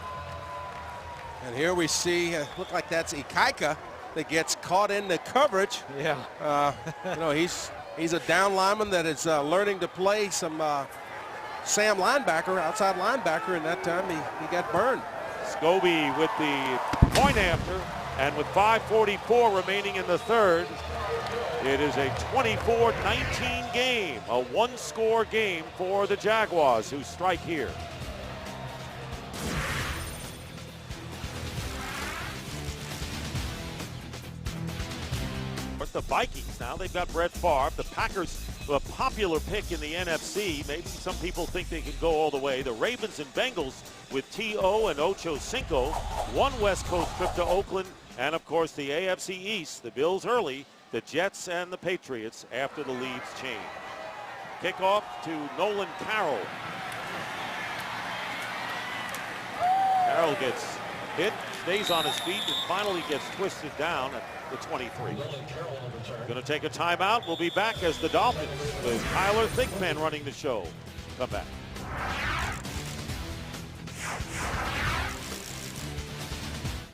And here we see, look like that's Ikaika that gets caught in the coverage. Yeah. You know, he's a down lineman that is learning to play some Sam linebacker, outside linebacker, and that time he got burned. Scobie with the point after, and with 5:44 remaining in the third, it is a 24-19 game, a one-score game for the Jaguars, who strike here. But the Vikings now, they've got Brett Favre. The Packers, a popular pick in the NFC. Maybe some people think they can go all the way. The Ravens and Bengals with T.O. and Ocho Cinco. One West Coast trip to Oakland. And, of course, the AFC East, the Bills early, the Jets and the Patriots after the leads change. Kickoff to Nolan Carroll. Carroll gets hit, stays on his feet, and finally gets twisted down at the 23. Going to take a timeout. We'll be back as the Dolphins, with Tyler Thigpen running the show. Come back.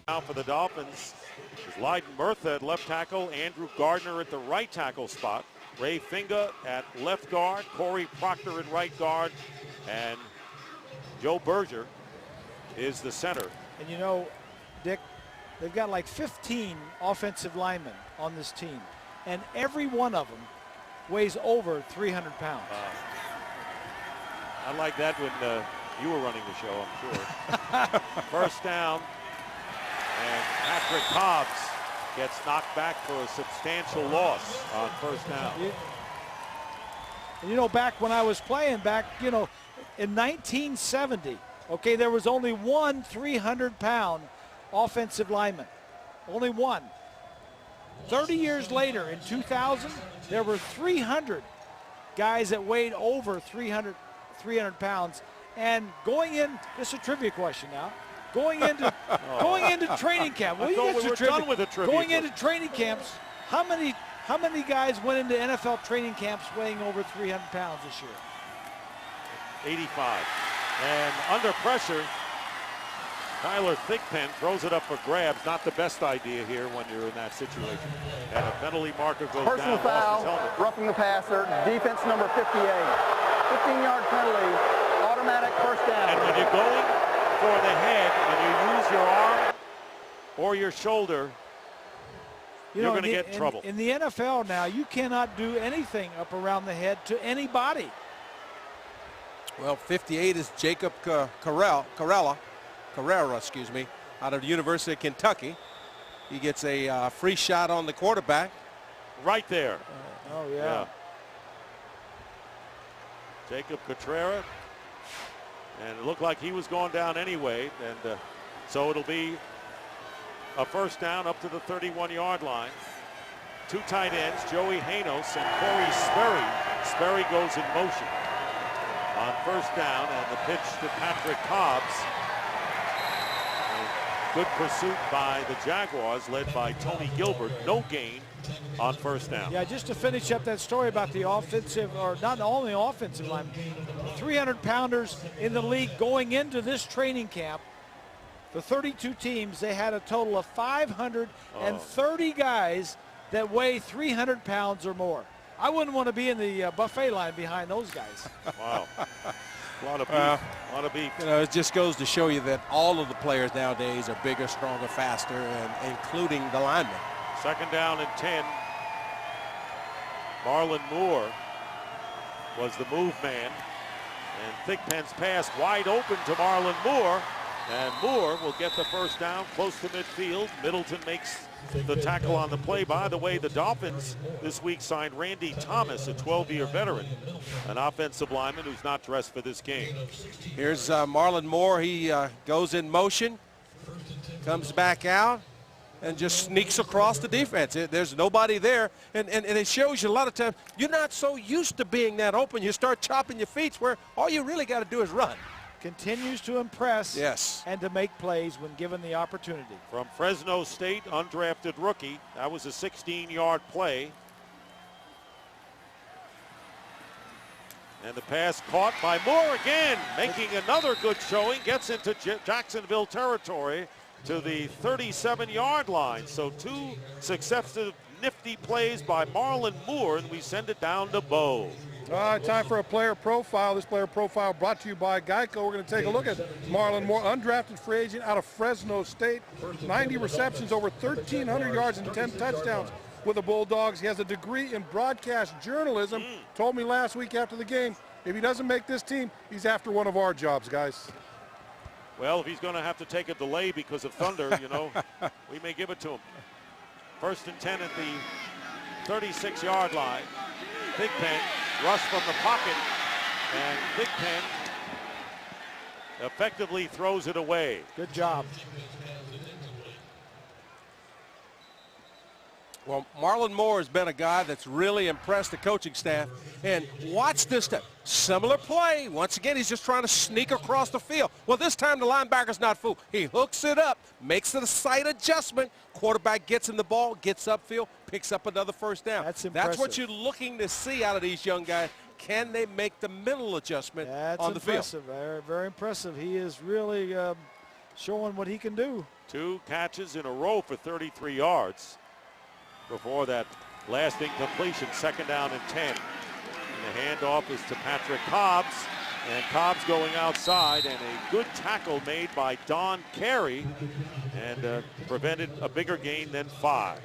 Now for the Dolphins is Lyden Murtha at left tackle, Andrew Gardner at the right tackle spot, Ray Finga at left guard, Corey Proctor at right guard, and Joe Berger is the center. And you know, Dick, they've got like 15 offensive linemen on this team, and every one of them weighs over 300 pounds. I like that when you were running the show, I'm sure. First down, and Patrick Cobbs gets knocked back for a substantial loss on first down. You know, back when I was playing back, you know, in 1970, okay, there was only one 300-pound offensive lineman. Only one. 30 years later, in 2000, there were 300 guys that weighed over 300 pounds. And going in, this is a trivia question now. Going into training camp. I thought we were done with the trivia. Going into training camps, how many guys went into NFL training camps weighing over 300 pounds this year? 85. And under pressure, Tyler Thigpen throws it up for grabs. Not the best idea here when you're in that situation. And a penalty marker goes Personal down. foul, roughing the passer, defense number 58. 15-yard penalty, automatic first down. And when you're going for the head and you use your arm or your shoulder, you're going to get in trouble. In the NFL now, you cannot do anything up around the head to anybody. Well, 58 is Jacob Carrera, excuse me, out of the University of Kentucky. He gets a free shot on the quarterback. Right there. Oh, yeah. Jacob Cotrera. And it looked like he was going down anyway. And so it'll be a first down up to the 31-yard line. Two tight ends, Joey Hanos and Corey Sperry. Sperry goes in motion on first down, and the pitch to Patrick Cobbs. A good pursuit by the Jaguars, led by Tony Gilbert. No gain on first down. Yeah, just to finish up that story about the offensive, or not only offensive line, 300-pounders in the league going into this training camp. The 32 teams, they had a total of 530 guys that weigh 300 pounds or more. I wouldn't want to be in the buffet line behind those guys. Wow. A lot of beef. A lot of beef. You know, it just goes to show you that all of the players nowadays are bigger, stronger, faster, and including the linemen. Second down and 10. Marlon Moore was the move man. And Thigpen's pass wide open to Marlon Moore. And Moore will get the first down close to midfield. Middleton makes the tackle on the play. By the way, the Dolphins this week signed Randy Thomas, a 12-year veteran, an offensive lineman who's not dressed for this game. Here's Marlon Moore. He goes in motion, comes back out, and just sneaks across the defense. There's nobody there, and it shows you a lot of times you're not so used to being that open. You start chopping your feet where all you really got to do is run. Continues to impress, yes, and to make plays when given the opportunity. From Fresno State, undrafted rookie. That was a 16-yard play. And the pass caught by Moore again, making another good showing, gets into Jacksonville territory to the 37-yard line. So 2 successive nifty plays by Marlon Moore, and we send it down to Bo. All right, time for a player profile. This player profile brought to you by Geico. We're going to take a look at Marlon Moore, undrafted free agent out of Fresno State. 90 receptions, over 1,300 yards and 10 touchdowns with the Bulldogs. He has a degree in broadcast journalism. Told me last week after the game, if he doesn't make this team, he's after one of our jobs, guys. Well, if he's going to have to take a delay because of thunder, you know, we may give it to him. First and 10 at the 36-yard line. Thigpen rush from the pocket, and Thigpen effectively throws it away. Good job. Well, Marlon Moore has been a guy that's really impressed the coaching staff. And watch this time. Similar play. Once again, he's just trying to sneak across the field. Well, this time the linebacker's not fooled. He hooks it up, makes it a slight adjustment. Quarterback gets in the ball, gets upfield, picks up another first down. That's impressive. That's what you're looking to see out of these young guys. Can they make the mental adjustment on the field? Very, very impressive. He is really showing what he can do. 2 catches in a row for 33 yards. Before that last incompletion, second down and 10. And the handoff is to Patrick Cobbs, and Cobbs going outside, and a good tackle made by Don Carey, and prevented a bigger gain than 5.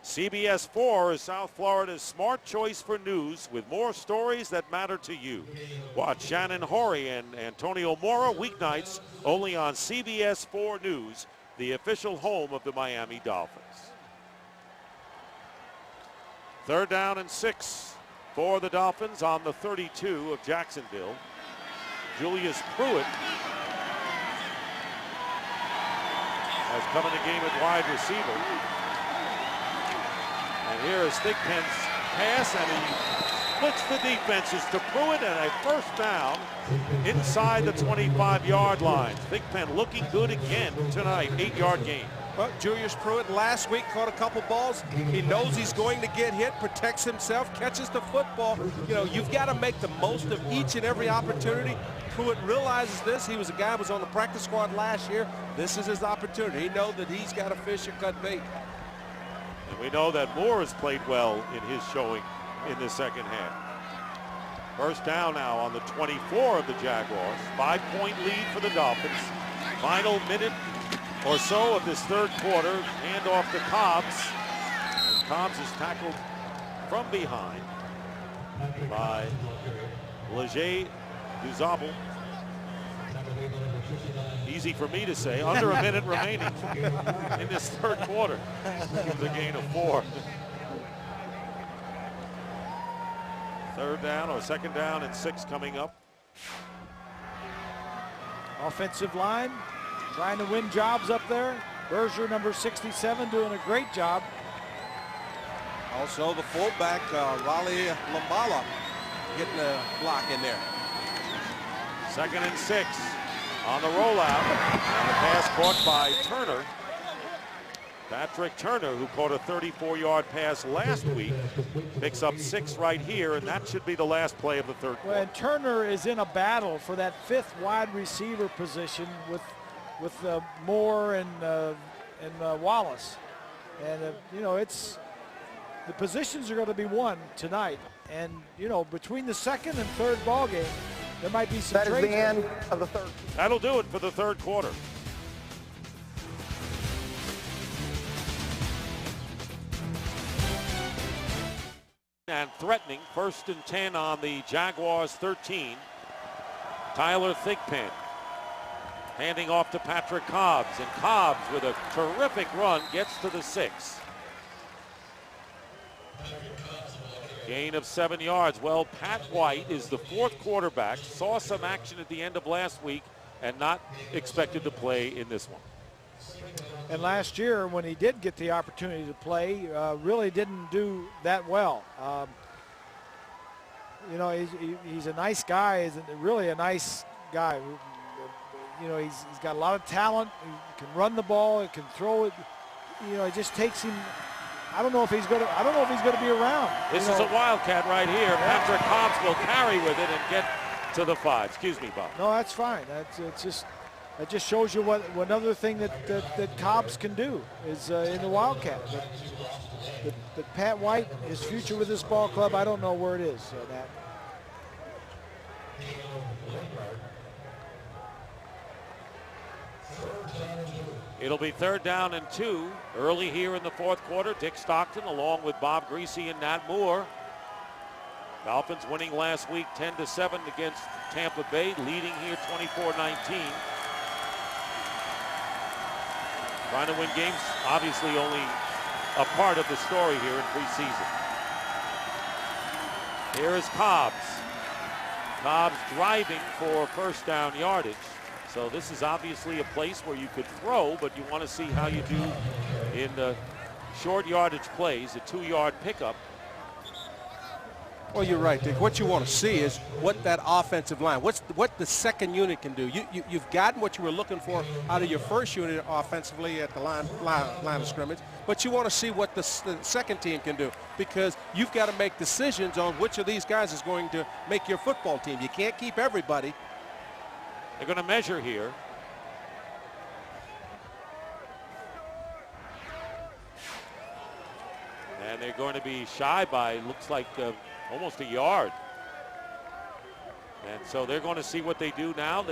CBS 4 is South Florida's smart choice for news with more stories that matter to you. Watch Shannon Horry and Antonio Mora weeknights only on CBS 4 News, the official home of the Miami Dolphins. Third down and 6 for the Dolphins on the 32 of Jacksonville. Julius Pruitt has come in the game at wide receiver. And here is Thigpen's pass, and he splits the defenses to Pruitt, and a first down inside the 25-yard line. Thigpen looking good again tonight, 8-yard gain. Well, Julius Pruitt last week caught a couple balls. He knows he's going to get hit, protects himself, catches the football. You know, you've got to make the most of each and every opportunity. Pruitt realizes this. He was a guy who was on the practice squad last year. This is his opportunity. He knows that he's got to fish or cut bait. And we know that Moore has played well in his showing in the second half. First down now on the 24 of the Jaguars. 5-point lead for the Dolphins. Final minute or so of this third quarter. Hand off to Cobbs. And Cobbs is tackled from behind by Leger Duzabel. Easy for me to say. Under a minute remaining in this third quarter. The gain of 4. Third down or second down and 6 coming up. Offensive line trying to win jobs up there. Berger, number 67, doing a great job. Also the fullback, Raleigh Lambala, getting a block in there. Second and 6 on the rollout. And a pass caught by Turner. Patrick Turner, who caught a 34-yard pass last week, picks up 6 right here, and that should be the last play of the third quarter. Well, and Turner is in a battle for that 5th wide receiver position with Moore and Wallace. And, you know, the positions are going to be won tonight. And, you know, between the second and third ball game, there might be some That is trades. the end of the third. That'll do it for the third quarter. And threatening, 1st and 10 on the Jaguars 13. Tyler Thigpen handing off to Patrick Cobbs, and Cobbs with a terrific run gets to the 6. Gain of 7 yards. Well, Pat White is the 4th quarterback, saw some action at the end of last week and not expected to play in this one. And last year, when he did get the opportunity to play, really didn't do that well. You know, he's a nice guy. He's really a nice guy. You know, he's got a lot of talent. He can run the ball. He can throw it. You know, it just takes him. I don't know if he's going to be around. This is a wildcat right here. Yeah. Patrick Cobbs will carry with it and get to the 5. Excuse me, Bob. No, that's fine. That just shows you what another thing that Cobbs can do is in the Wildcat. But Pat White, his future with this ball club, I don't know where it is, Matt. It'll be 3rd down and 2 early here in the 4th quarter. Dick Stockton along with Bob Greasy and Nat Moore. Dolphins winning last week 10-7 against Tampa Bay, leading here 24-19. Trying to win games, obviously only a part of the story here in preseason. Here is Cobbs. Cobbs driving for 1st down yardage. So this is obviously a place where you could throw, but you want to see how you do in the short yardage plays, a 2-yard pickup. Well, you're right, Dick. What you want to see is what that offensive line, what the second unit can do. You've gotten what you were looking for out of your first unit offensively at the line of scrimmage, but you want to see what the second team can do, because you've got to make decisions on which of these guys is going to make your football team. You can't keep everybody. They're going to measure here. And they're going to be shy by, looks like, almost a yard. And so they're going to see what they do now.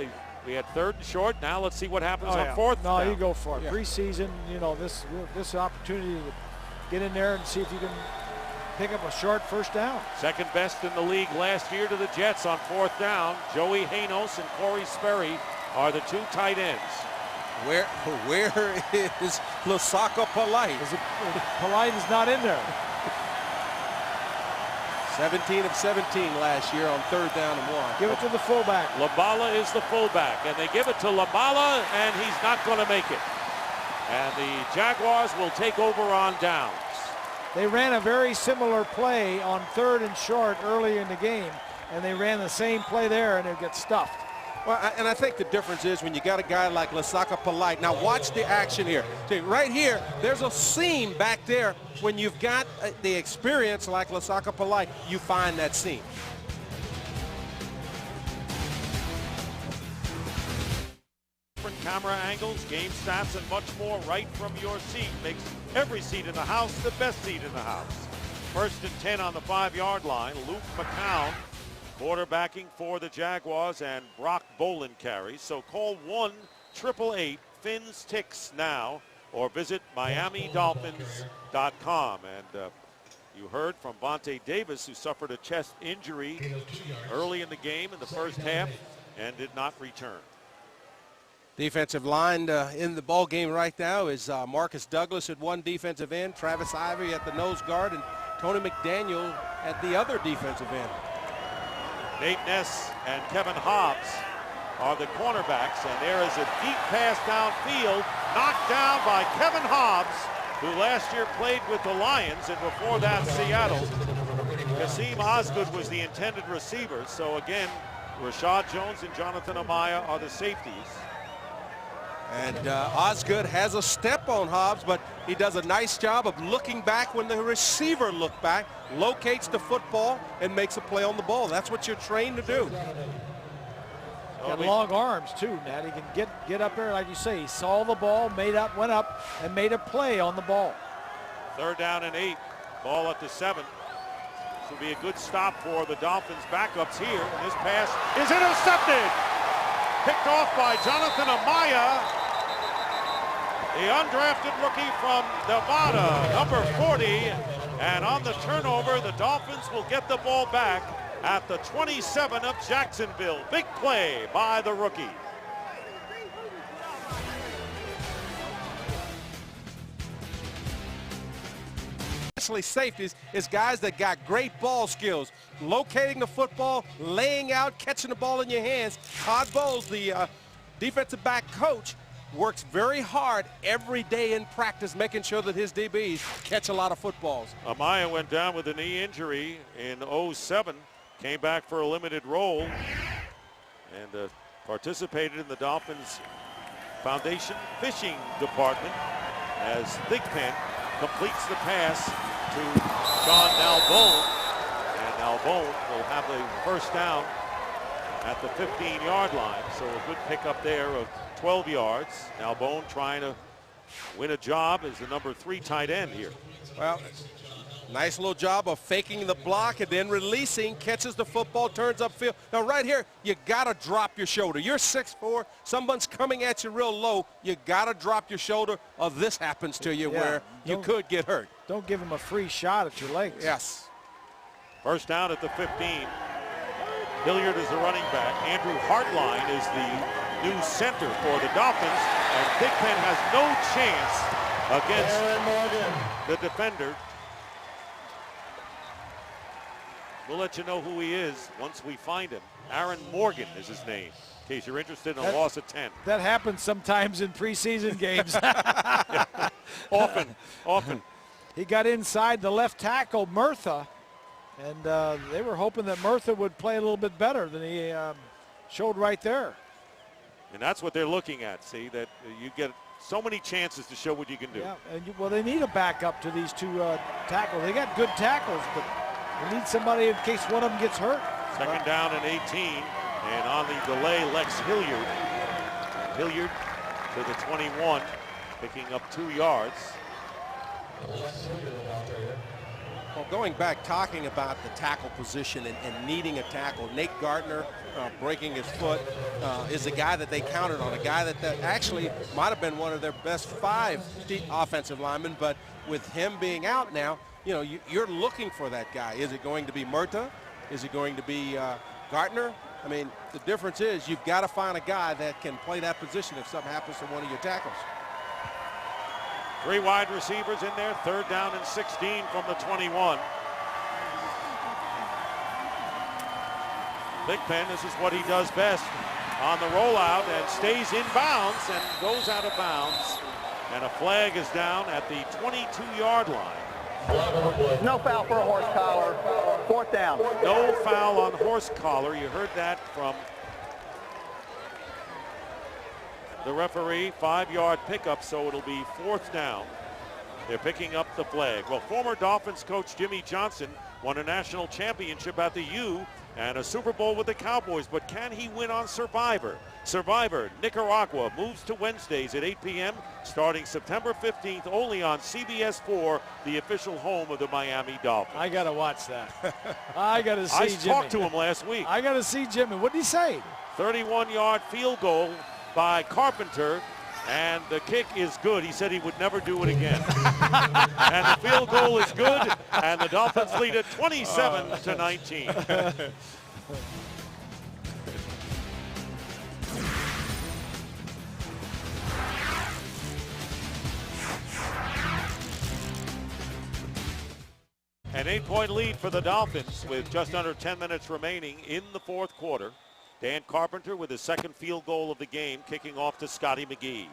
We had 3rd and short. Now let's see what happens on 4th No, down. you go for it. Yeah. Preseason, you know, this opportunity to get in there and see if you can pick up a short 1st down. 2nd best in the league last year to the Jets on 4th down. Joey Hanos and Corey Sperry are the 2 tight ends. Where is Lasaka Polite? Polite is not in there. 17 of 17 last year on 3rd down and 1. Give it to the fullback. Labala is the fullback, and they give it to Labala, and he's not going to make it. And the Jaguars will take over on downs. They ran a very similar play on 3rd and short early in the game, and they ran the same play there, and it got stuffed. Well, and I think the difference is when you got a guy like Lasaka Polite. Now watch the action here. See, right here, there's a seam back there. When you've got the experience like Lasaka Polite, you find that seam. Different camera angles, game stats, and much more right from your seat. Makes every seat in the house the best seat in the house. 1st and 10 on the 5-yard line. Luke McCown quarterbacking for the Jaguars, and Brock Bolin carries. So call 1-888-FINS-TICKS now, or visit MiamiDolphins.com. And you heard from Vontae Davis, who suffered a chest injury early in the game in the 1st half and did not return. Defensive line in the ball game right now is Marcus Douglas at one defensive end, Travis Ivey at the nose guard, and Tony McDaniel at the other defensive end. Nate Ness and Kevin Hobbs are the cornerbacks, and there is a deep pass downfield, knocked down by Kevin Hobbs, who last year played with the Lions, and before that Seattle. Kasim Osgood was the intended receiver, so again, Rashad Jones and Jonathan Amaya are the safeties. And Osgood has a step on Hobbs, but he does a nice job of looking back when the receiver looks back, locates the football, and makes a play on the ball. That's what you're trained to do. Got long arms too, Nat. He can get up there, like you say. He saw the ball, went up, and made a play on the ball. 3rd down and 8. Ball at the 7. This will be a good stop for the Dolphins backups here. And this pass is intercepted. Picked off by Jonathan Amaya, the undrafted rookie from Nevada, number 40. And on the turnover, the Dolphins will get the ball back at the 27 of Jacksonville. Big play by the rookie. Especially safeties is guys that got great ball skills, locating the football, laying out, catching the ball in your hands. Todd Bowles, the defensive back coach, works very hard every day in practice, making sure that his DBs catch a lot of footballs. Amaya went down with a knee injury in 07, came back for a limited role, and participated in the Dolphins Foundation fishing department as Thigpen completes the pass to Sean Nalbone, and Nalbone will have the first down at the 15-yard line. So a good pickup there of 12 yards. Nalbone trying to win a job as the number 3 tight end here. Well, nice little job of faking the block and then releasing, catches the football, turns upfield. Now right here, you gotta drop your shoulder. You're 6'4", someone's coming at you real low, you gotta drop your shoulder or this happens to you where you could get hurt. Don't give him a free shot at your legs. Yes. First down at the 15. Hilliard is the running back. Andrew Hartline is the new center for the Dolphins, and Thigpen has no chance against the defender. We'll let you know who he is once we find him. Aaron Morgan is his name, in case you're interested in a loss of 10. That happens sometimes in preseason games. Often. He got inside the left tackle, Murtha, and they were hoping that Murtha would play a little bit better than he showed right there. And that's what they're looking at, see, that you get so many chances to show what you can do. Yeah, and well, they need a backup to these two tackles. They got good tackles, but they need somebody in case one of them gets hurt. Second down and 18, and on the delay, Lex Hilliard. Hilliard to the 21, picking up 2 yards. Well, going back, talking about the tackle position and needing a tackle, Nate Gardner breaking his foot is a guy that they counted on, a guy that actually might have been one of their best 5 offensive linemen, but with him being out now, you know, you're looking for that guy. Is it going to be Murtha? Is it going to be Gardner? I mean, the difference is you've got to find a guy that can play that position if something happens to one of your tackles. 3 wide receivers in there, third down and 16 from the 21. Thigpen, this is what he does best on the rollout and stays in bounds and goes out of bounds. And a flag is down at the 22-yard line. No foul for a horse collar. 4th down. No foul on horse collar. You heard that from the referee. 5-yard pickup, so it'll be 4th down. They're picking up the flag. Well, former Dolphins coach Jimmy Johnson won a national championship at the U and a Super Bowl with the Cowboys, but can he win on Survivor? Survivor Nicaragua moves to Wednesdays at 8 p.m. starting September 15th only on CBS 4, the official home of the Miami Dolphins. I got to watch that. I got to see Jimmy. I talked to him last week. I got to see Jimmy. What did he say? 31-yard field goal by Carpenter, and the kick is good. He said he would never do it again. And the field goal is good, and the Dolphins lead it 27-19. An 8-point lead for the Dolphins with just under 10 minutes remaining in the 4th quarter. Dan Carpenter with his 2nd field goal of the game, kicking off to Scotty McGee.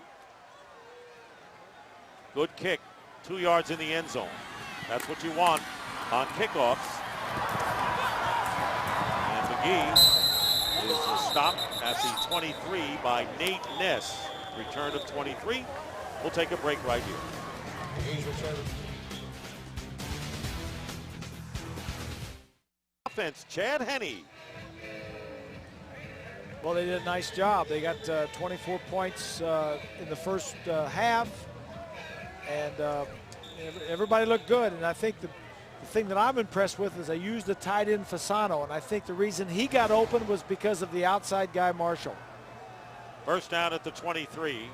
Good kick, 2 yards in the end zone. That's what you want on kickoffs. And McGee is stopped at the 23 by Nate Ness. Return of 23. We'll take a break right here. Offense, Chad Henne. Well, they did a nice job. They got 24 points in the first half, and everybody looked good. And I think The thing that I'm impressed with is I used the tight end Fasano, and I think the reason he got open was because of the outside guy Marshall. First down at the 23.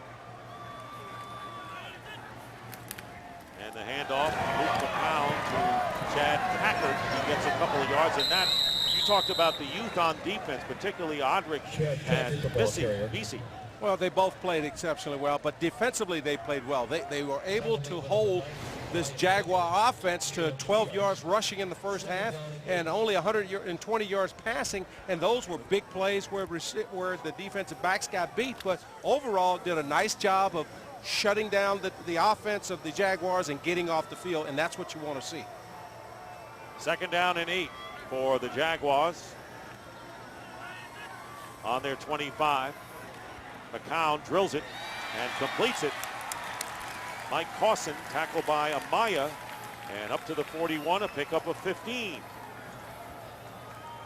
And the handoff, Luke McCown to Chad Packard. He gets a couple of yards, and that, you talked about the youth on defense, particularly Odrick and Vesey. Well, they both played exceptionally well, but defensively they played well. They were able to hold this Jaguar offense to 12 yards rushing in the first half and only 120 yards passing, and those were big plays where the defensive backs got beat, but overall did a nice job of shutting down the offense of the Jaguars and getting off the field, and that's what you want to see. Second down and 8 for the Jaguars on their 25. McCown drills it and completes it. Mike Cawson tackled by Amaya, and up to the 41, a pickup of 15.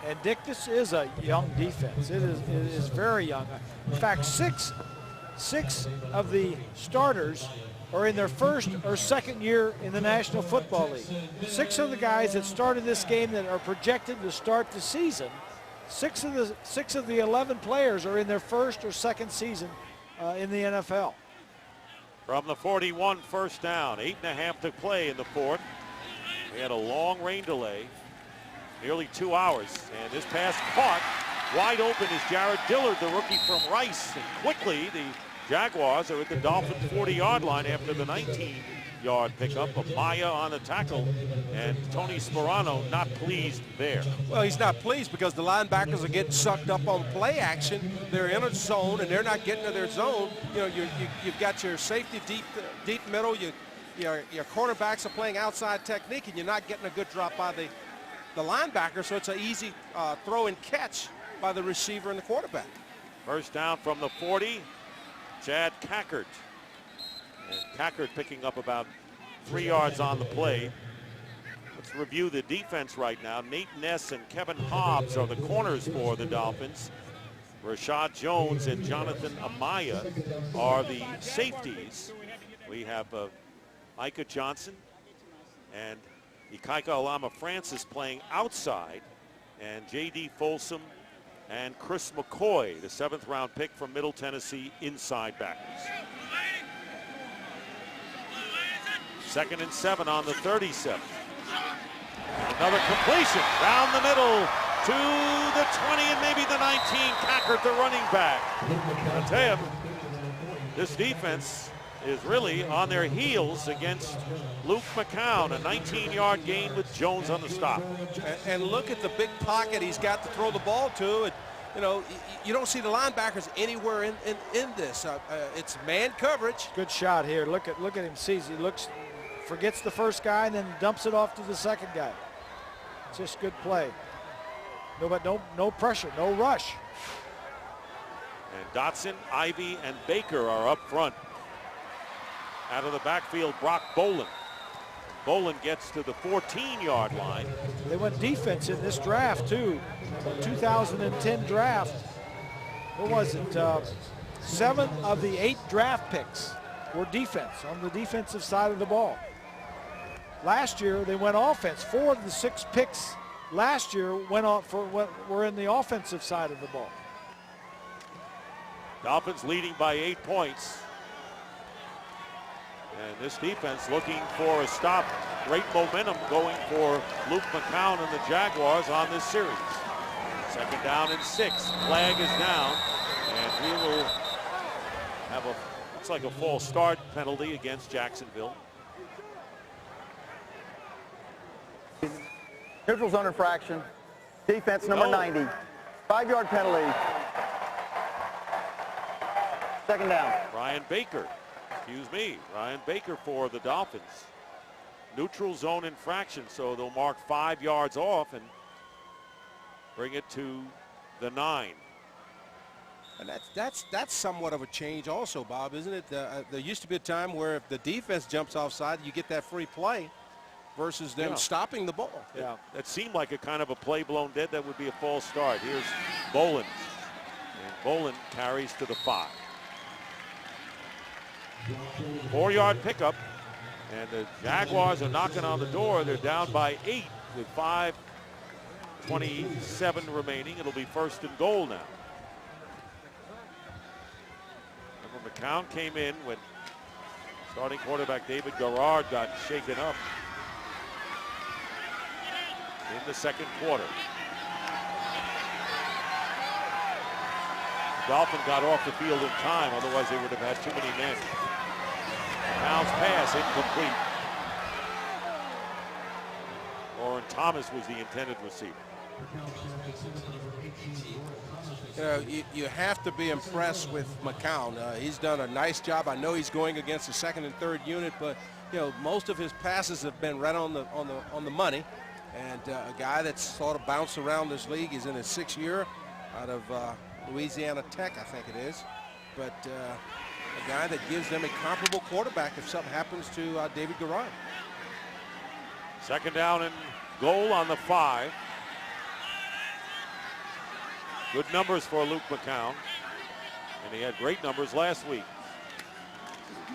And Dick, this is a young defense. It is very young. In fact, six of the starters are in their first or second year in the National Football League. 6 of the guys that started this game that are projected to start the season, 6 of the 11 players are in their first or second season in the NFL. From the 41, first down, 8.5 to play in the fourth. We had a long rain delay, nearly 2 hours, and this pass caught. Wide open is Jared Dillard, the rookie from Rice. And quickly, the Jaguars are at the Dolphins' 40-yard line after the 19-yard pickup. Amaya on the tackle, and Tony Sperano not pleased there. Well, he's not pleased because the linebackers are getting sucked up on play action. They're in a zone, and they're not getting to their zone. You know, you've got your safety deep middle. Your cornerbacks are playing outside technique, and you're not getting a good drop by the linebacker, so it's an easy throw and catch by the receiver and the quarterback. First down from the 40, Chad Packard. And Packard picking up about 3 yards on the play. Let's review the defense right now. Nate Ness and Kevin Hobbs are the corners for the Dolphins. Rashad Jones and Jonathan Amaya are the safeties. We have Micah Johnson and Ikaika Alama Francis playing outside, and J.D. Folsom and Chris McCoy, the 7th round pick from Middle Tennessee, inside backers. 2nd and 7 on the 37. Another completion down the middle to the 20 and maybe the 19. Packard, the running back. I'll tell you, this defense is really on their heels against Luke McCown. A 19-yard gain with Jones on the stop. And look at the big pocket he's got to throw the ball to. You know, you don't see the linebackers anywhere in this. It's man coverage. Good shot here. Look at him. Sees he forgets the first guy and then dumps it off to the second guy. It's just good play. No pressure, no rush. And Dotson, Ivy, and Baker are up front. Out of the backfield, Brock Bolin. Bolin gets to the 14-yard line. They went defense in this draft, too. The 2010 draft. What was it? 7 of the 8 draft picks were defense, on the defensive side of the ball. Last year, they went offense. 4 of the 6 picks last year were in the offensive side of the ball. Dolphins leading by 8 points. And this defense looking for a stop. Great momentum going for Luke McCown and the Jaguars on this series. 2nd down and 6. Flag is down, and we will have looks like a false start penalty against Jacksonville. Neutral zone infraction. Defense number 90. 5-yard penalty. 2nd down. Ryan Baker. Ryan Baker for the Dolphins. Neutral zone infraction, so they'll mark 5 yards off and bring it to the 9. And that's somewhat of a change also, Bob, isn't it? There used to be a time where if the defense jumps offside, you get that free play versus them stopping the ball. Yeah, that seemed like a kind of a play blown dead. That would be a false start. Here's Bolin. And Bolin carries to the 5. 4-yard pickup, And the Jaguars are knocking on the door. They're down by 8 with 5:27 remaining. It'll be 1st and goal now. Remember, McCown came in when starting quarterback David Garrard got shaken up in the 2nd quarter. The Dolphins got off the field in time, otherwise they would have had too many men. McCown's pass incomplete. Lauren Thomas was the intended receiver. You know, you have to be impressed with McCown. He's done a nice job. I know he's going against the 2nd and 3rd unit, but you know, most of his passes have been right on the money. And a guy that's sort of bounced around this league. He's in his 6th year out of Louisiana Tech, I think it is. But a guy that gives them a comparable quarterback if something happens to David Garrard. 2nd down and goal on the 5. Good numbers for Luke McCown, and he had great numbers last week.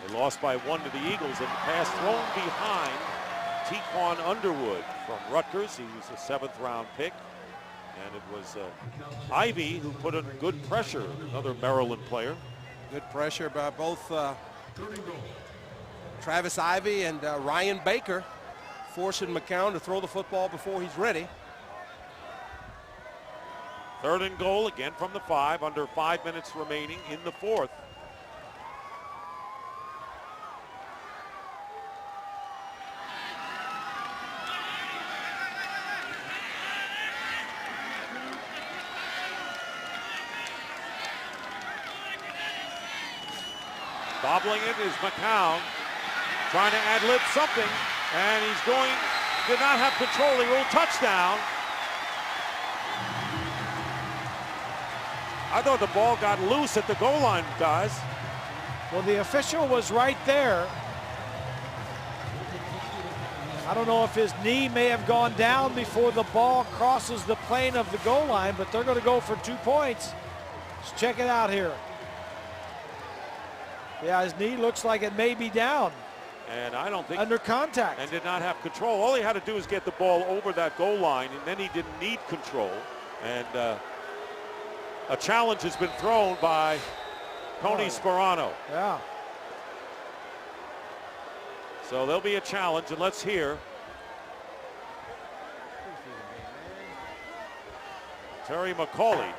They lost by 1 to the Eagles, and the pass thrown behind Tequan Underwood from Rutgers. He was a 7th round pick, and it was Ivy who put in good pressure, another Maryland player. Good pressure by both Travis Ivy and Ryan Baker, forcing McCown to throw the football before he's ready. 3rd and goal again from the 5, under 5 minutes remaining in the 4th. Bobbling it is McCown, trying to ad-lib something, and he's going, did not have control. He ruled touchdown. I thought the ball got loose at the goal line, guys. Well, the official was right there. I don't know if his knee may have gone down before the ball crosses the plane of the goal line, but they're going to go for 2 points. Let's check it out here. Yeah, his knee looks like it may be down. And I don't think under contact. And did not have control. All he had to do was get the ball over that goal line, and then he didn't need control. And a challenge has been thrown by Tony Sperano. Yeah. So there'll be a challenge, and let's hear Terry McCauley.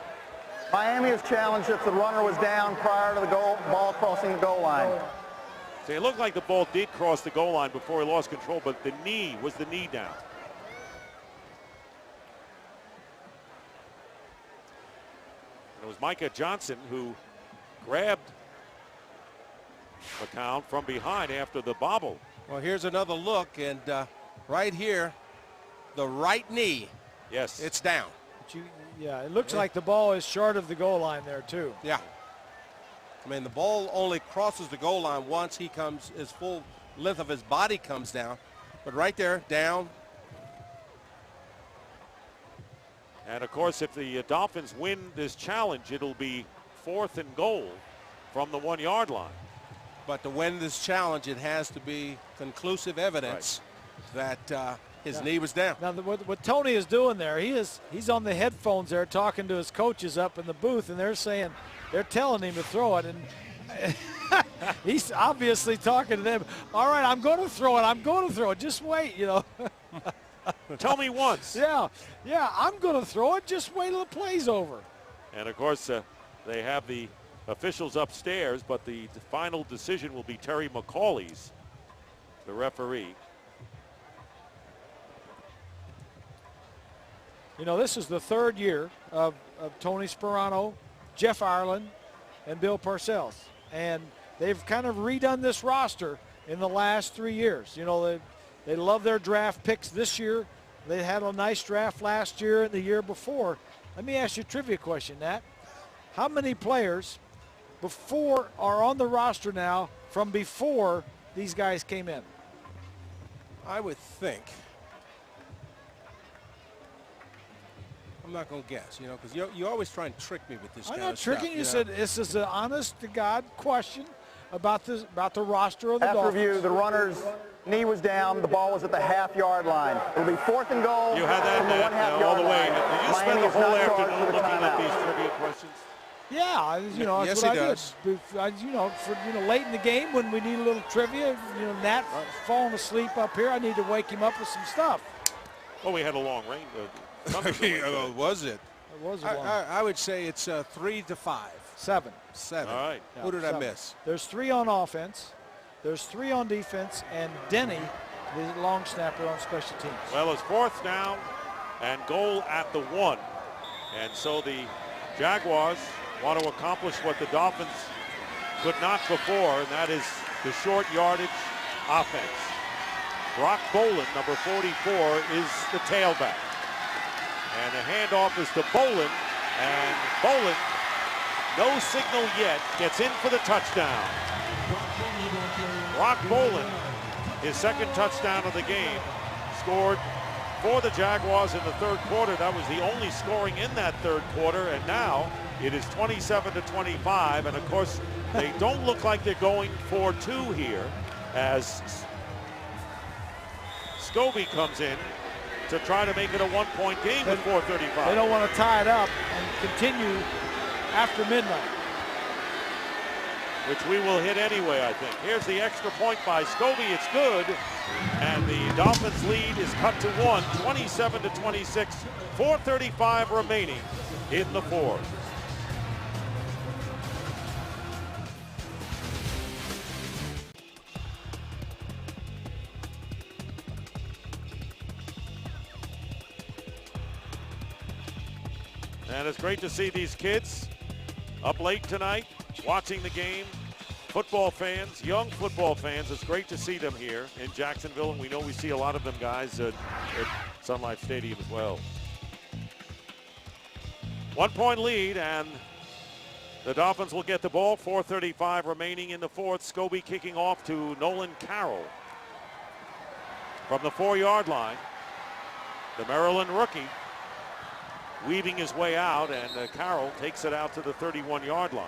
Miami has challenged if the runner was down prior to the ball crossing the goal line. So it looked like the ball did cross the goal line before he lost control, but the knee down. And it was Micah Johnson who grabbed McCown from behind after the bobble. Well, here's another look, and right here, the right knee. Yes. It's down. Yeah, it looks like the ball is short of the goal line there, too. Yeah. I mean, the ball only crosses the goal line once he comes, his full length of his body comes down. But right there, down. And, of course, if the Dolphins win this challenge, it'll be 4th and goal from the 1 yard line. But to win this challenge, it has to be conclusive evidence that his knee was down. Now, what Tony is doing there, he's on the headphones there talking to his coaches up in the booth, and they're telling him to throw it, and he's obviously talking to them. All right, I'm going to throw it. Just wait, you know. Tell me once. Yeah, I'm going to throw it. Just wait till the play's over. And, of course, they have the officials upstairs, but the final decision will be Terry McCauley's, the referee. You know, this is the 3rd year of Tony Sperano, Jeff Ireland, and Bill Parcells. And they've kind of redone this roster in the last 3 years. You know, they love their draft picks this year. They had a nice draft last year and the year before. Let me ask you a trivia question, Nat. How many players are on the roster now from before these guys came in? I would think. I'm not going to guess, you know, because you always try and trick me with this kind of stuff. I'm not tricking you. Said this is an honest-to-God question about the roster of the Dolphins. After review, the runners Knee was down. The ball was at the half-yard line. It'll be 4th and goal. You had that from the all one-half-yard the way. line. Did you spend Miami the is whole not charged afternoon with a looking at timeout. these trivia questions? Yeah, that's Yes, what he I does. do. Late in the game when we need a little trivia, Nat falling asleep up here, I need to wake him up with some stuff. Well, we had a long rain. Was it? It was a long. I would say it's 3 to 5. 7. 7. All right. Who did I 7. miss? There's 3 on offense. There's 3 on defense, and Denny, the long snapper, on special teams. Well, it's 4th down and goal at the 1. And so the Jaguars want to accomplish what the Dolphins could not before, and that is the short yardage offense. Brock Bolin, number 44, is the tailback. And the handoff is to Bolin, and Bolin, no signal yet, gets in for the touchdown. Brock Bolin, his 2nd touchdown of the game, scored for the Jaguars in the 3rd quarter. That was the only scoring in that 3rd quarter, and now it is 27 to 25. And of course, they don't look like they're going for 2 here, as Scobie comes in to try to make it a 1-point game with 4:35. They don't want to tie it up and continue after midnight. Which we will hit anyway, I think. Here's the extra point by Scobie. It's good. And the Dolphins lead is cut to 1, 27 to 26. 4:35 remaining in the 4th. And it's great to see these kids up late tonight, watching the game. Football fans, young football fans, it's great to see them here in Jacksonville, and we know we see a lot of them guys at Sun Life Stadium as well. 1-point lead, and the Dolphins will get the ball. 4:35 remaining in the 4th. Scobie kicking off to Nolan Carroll from the 4-yard line. The Maryland rookie weaving his way out, and Carroll takes it out to the 31-yard line.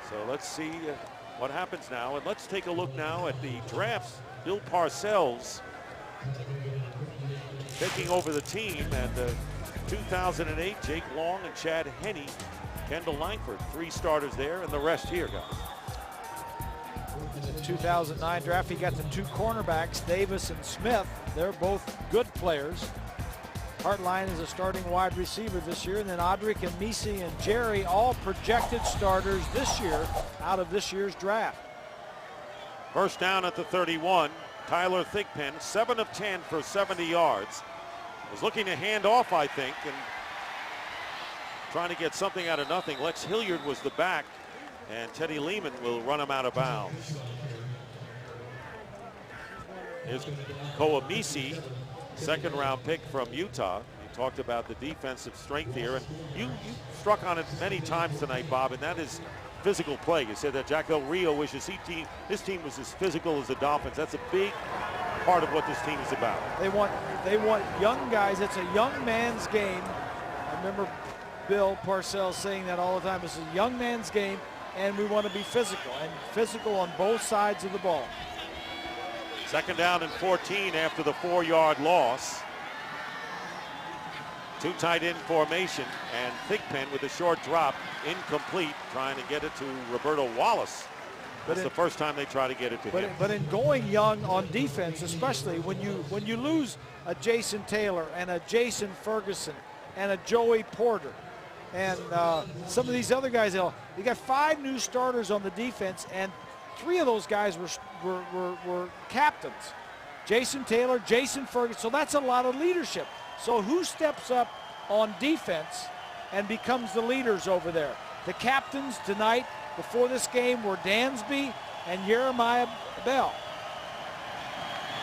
So let's see what happens now. And let's take a look now at the drafts. Bill Parcells taking over the team. And 2008, Jake Long and Chad Henne, Kendall Langford, 3 starters there, and the rest here, guys. In the 2009 draft, he got the 2 cornerbacks, Davis and Smith. They're both good players. Hartline is a starting wide receiver this year, and then Audric and Misi and Jerry, all projected starters this year out of this year's draft. First down at the 31. Tyler Thigpen, 7 of 10 for 70 yards. Was looking to hand off, I think, and trying to get something out of nothing. Lex Hilliard was the back, and Teddy Lehman will run him out of bounds. Here's Koa Misi, 2nd-round pick from Utah. You talked about the defensive strength here, and you struck on it many times tonight, Bob, and that is physical play. You said that Jack Del Rio wishes his team was as physical as the Dolphins. That's a big part of what this team is about. They want young guys. It's a young man's game. I remember Bill Parcells saying that all the time. It's a young man's game, and we want to be physical, and physical on both sides of the ball. 2nd down and 14 after the 4-yard loss. 2 tight end formation, and Thigpen with a short drop, incomplete, trying to get it to Roberto Wallace. That's the first time they try to get it to him. But in going young on defense, especially when you lose a Jason Taylor and a Jason Ferguson and a Joey Porter and some of these other guys, you got 5 new starters on the defense, and 3 of those guys were captains. Jason Taylor, Jason Ferguson, so that's a lot of leadership. So who steps up on defense and becomes the leaders over there? The captains tonight before this game were Dansby and Jeremiah Bell.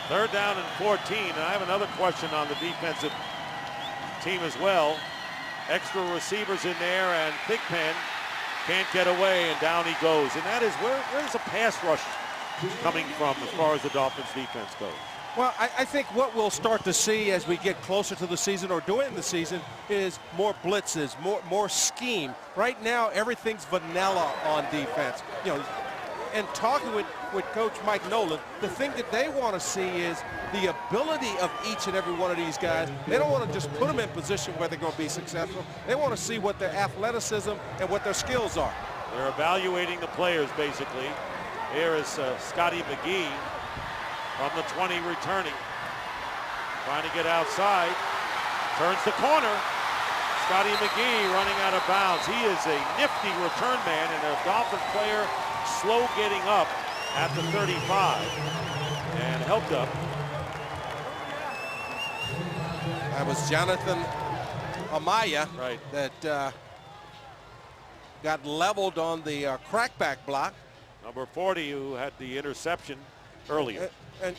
3rd down and 14, and I have another question on the defensive team as well. Extra receivers in there, and Thigpen can't get away, and down he goes. And that is where's the pass rush coming from as far as the Dolphins defense goes? Well, I think what we'll start to see as we get closer to the season or during the season is more blitzes, more scheme. Right now, everything's vanilla on defense. And talking with Coach Mike Nolan, the thing that they want to see is the ability of each and every one of these guys. They don't want to just put them in position where they're going to be successful. They want to see what their athleticism and what their skills are. They're evaluating the players, basically. Here is Scotty McGee from the 20 returning. Trying to get outside. Turns the corner. Scotty McGee running out of bounds. He is a nifty return man and a Dolphin player slow getting up at the 35 and helped up. That was Jonathan Amaya that got leveled on the crackback block. Number 40 who had the interception earlier. And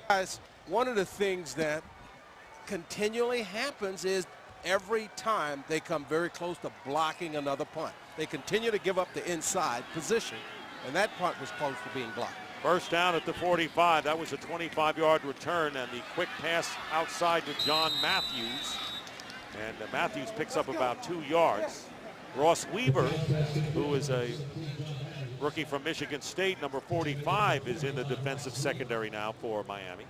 guys, one of the things that continually happens is every time they come very close to blocking another punt, they continue to give up the inside position, and that punt was close to being blocked. First down at the 45. That was a 25-yard return, and the quick pass outside to John Matthews. And Matthews picks up about 2 yards. Ross Weaver, who is a rookie from Michigan State, number 45, is in the defensive secondary now for Miami.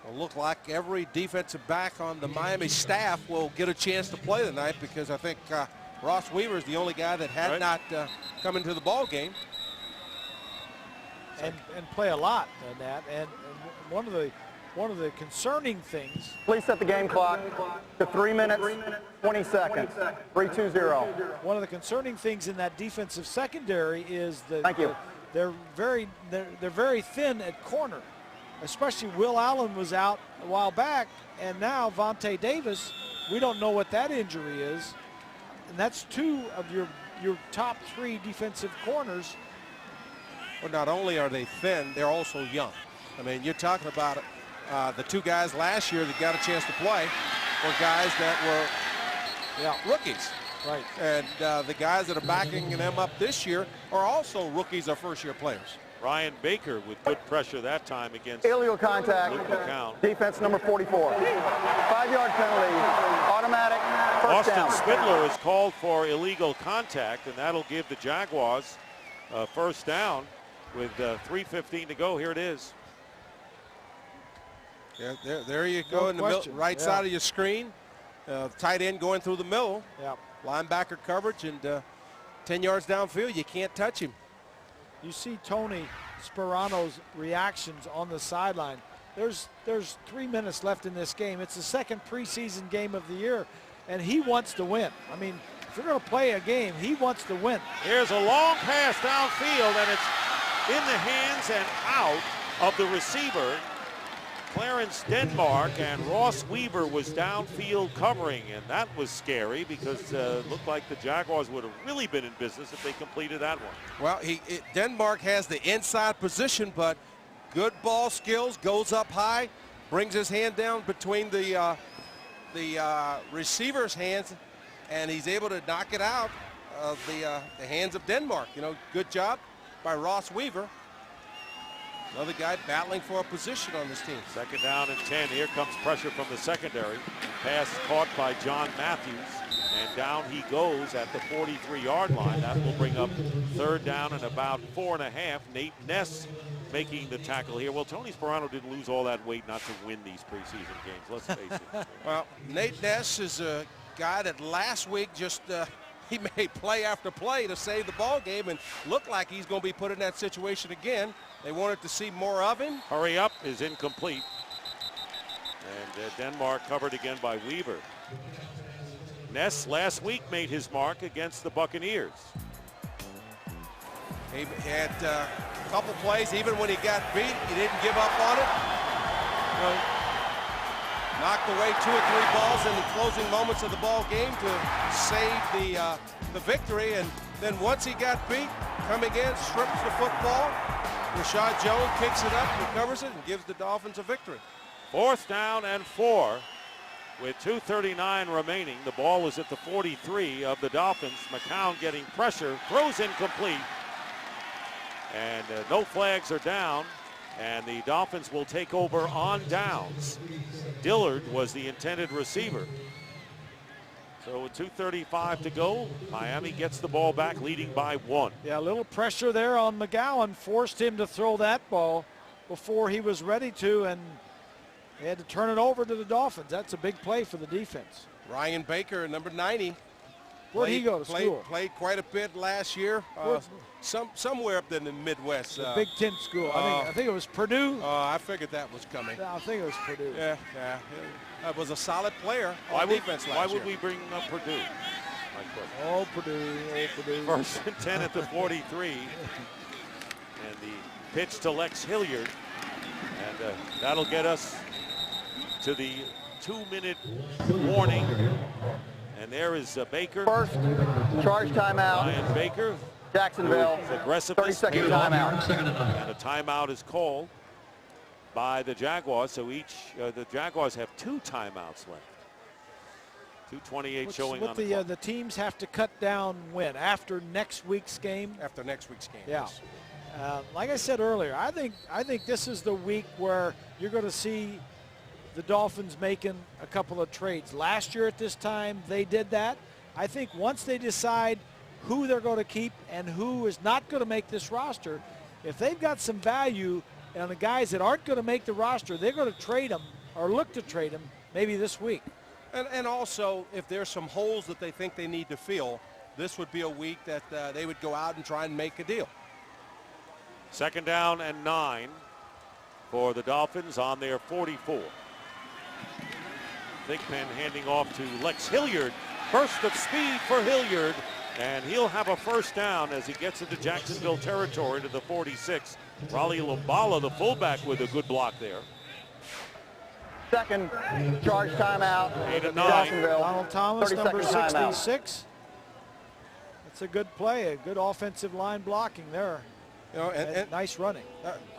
It'll look like every defensive back on the Miami staff will get a chance to play tonight, because I think Ross Weaver is the only guy that had not come into the ball game. And play a lot in that. And one of the concerning things. Please set the game clock to 3 minutes, 20 seconds. 3-2-0. One of the concerning things in that defensive secondary is that Thank you. they're very thin at corner. Especially Will Allen was out a while back, and now Vontae Davis, we don't know what that injury is. And that's 2 of your top 3 defensive corners. Well, not only are they thin, they're also young. I mean, you're talking about the 2 guys last year that got a chance to play were guys that were rookies. Right. And the guys that are backing them up this year are also rookies or first-year players. Ryan Baker with good pressure that time against Illegal contact. Luke McCown. Defense number 44. 5-yard penalty. Automatic. First Austin down. Spindler is called for illegal contact, and that'll give the Jaguars first down with 3:15 to go. Here it is. Yeah, there you go, in the middle, right side of your screen. Tight end going through the middle. Yeah. Linebacker coverage, and 10 yards downfield, you can't touch him. You see Tony Sperano's reactions on the sideline. There's 3 minutes left in this game. It's the second preseason game of the year, and he wants to win. I mean, if you're going to play a game, he wants to win. Here's a long pass downfield, and it's in the hands and out of the receiver, Clarence Denmark, and Ross Weaver was downfield covering, and that was scary because it looked like the Jaguars would have really been in business if they completed that one. Well, Denmark has the inside position, but good ball skills, goes up high, brings his hand down between the receiver's hands, and he's able to knock it out of the hands of Denmark. You know, good job by Ross Weaver. Another guy battling for a position on this team. Second down and 10. Here comes pressure from the secondary. Pass caught by John Matthews, and down he goes at the 43-yard line. That will bring up third down and about 4.5. Nate Ness making the tackle here. Well, Tony Sperano didn't lose all that weight not to win these preseason games, let's face it. Well, Nate Ness is a guy that last week just he made play after play to save the ball game, and looked like he's going to be put in that situation again. They wanted to see more of him. Hurry up is incomplete. And Denmark covered again by Weaver. Ness last week made his mark against the Buccaneers. He had a couple plays, even when he got beat, he didn't give up on it. You know, knocked away 2 or 3 balls in the closing moments of the ball game to save the victory. And then once he got beat, coming in, strips the football. Rashad Jones picks it up, recovers it, and gives the Dolphins a victory. Fourth down and 4 with 2:39 remaining. The ball is at the 43 of the Dolphins. McCown getting pressure, throws incomplete. And no flags are down, and the Dolphins will take over on downs. Dillard was the intended receiver. So with 2:35 to go, Miami gets the ball back, leading by 1. Yeah, a little pressure there on McGowan forced him to throw that ball before he was ready to, and they had to turn it over to the Dolphins. That's a big play for the defense. Ryan Baker, number 90. Where'd he go to school? Played quite a bit last year. Somewhere up in the Midwest. The Big Ten school. I think it was Purdue. I figured that was coming. I think it was Purdue. Yeah. That was a solid player on defense last year. Why would we bring up Purdue? Oh, Purdue. First and 10 at the 43. And the pitch to Lex Hilliard. And that'll get us to the 2-minute warning. And there is Baker. First charge timeout. Ryan Baker. Jacksonville. Aggressiveness. 30-second timeout. And a timeout is called by the Jaguars. So the Jaguars have 2 timeouts left. 2:28 showing on the clock. The teams have to cut down when? After next week's game? After next week's game. Yeah. Yes. Like I said earlier, I think this is the week where you're going to see the Dolphins making a couple of trades. Last year at this time, they did that. I think once they decide who they're going to keep and who is not going to make this roster, if they've got some value on the guys that aren't going to make the roster, they're going to trade them or look to trade them maybe this week. And also, if there's some holes that they think they need to fill, this would be a week that they would go out and try and make a deal. 2nd down and 9 for the Dolphins on their 44. Thigpen handing off to Lex Hilliard. Burst of speed for Hilliard, and he'll have a first down as he gets into Jacksonville territory to the 46. Raleigh Lumbala, the fullback, with a good block there. Second charge timeout. 8 and 9. Jacksonville. Donald Thomas, 30-second number timeout. 66. That's a good play, a good offensive line blocking there. And nice running.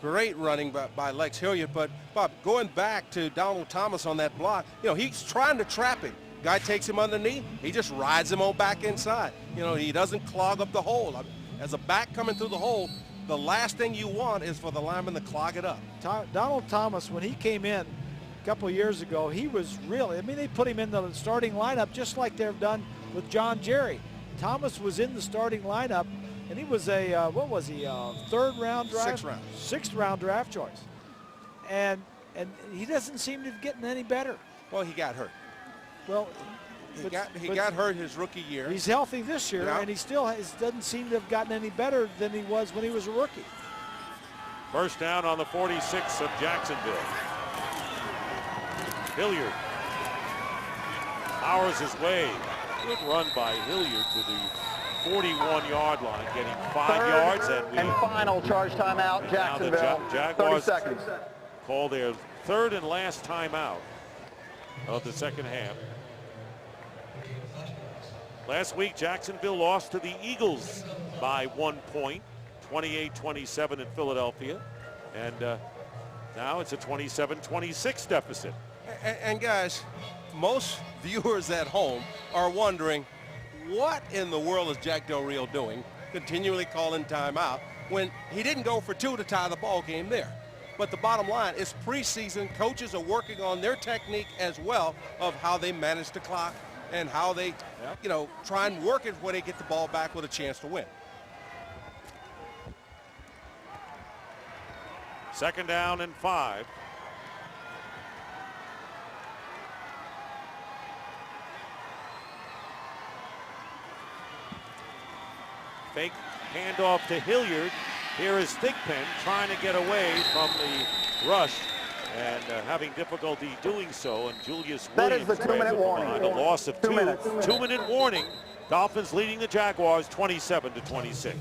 Great running by Lex Hilliard. But, Bob, going back to Donald Thomas on that block, he's trying to trap him. Guy takes him underneath. He just rides him on back inside. He doesn't clog up the hole. As a back coming through the hole, the last thing you want is for the lineman to clog it up. Donald Thomas, when he came in a couple of years ago, he was really, they put him in the starting lineup just like they've done with John Jerry. Thomas was in the starting lineup, and he was a, third round draft? Sixth round draft choice. And he doesn't seem to be getting any better. Well, he got hurt. Well, he got hurt his rookie year. He's healthy this year, and he still doesn't seem to have gotten any better than he was when he was a rookie. First down on the 46 of Jacksonville. Hilliard powers his way. Good run by Hilliard to the 41-yard line, getting 5 yards. And final charge timeout, Jacksonville. Jaguars 30 seconds. Call their 3rd and last timeout of the second half. Last week, Jacksonville lost to the Eagles by 1 point, 28-27 in Philadelphia. And now it's a 27-26 deficit. And guys, most viewers at home are wondering, what in the world is Jack Del Rio doing, continually calling timeout, when he didn't go for 2 to tie the ball game there? But the bottom line is preseason. Coaches are working on their technique as well of how they manage the clock and how they, try and work it where they get the ball back with a chance to win. 2nd down and 5. Fake handoff to Hilliard. Here is Thigpen trying to get away from the rush and having difficulty doing so. And Julius Williams That is the 2-minute warning. behind a loss of 2. 2 minutes. 2-minute warning. Dolphins leading the Jaguars 27-26.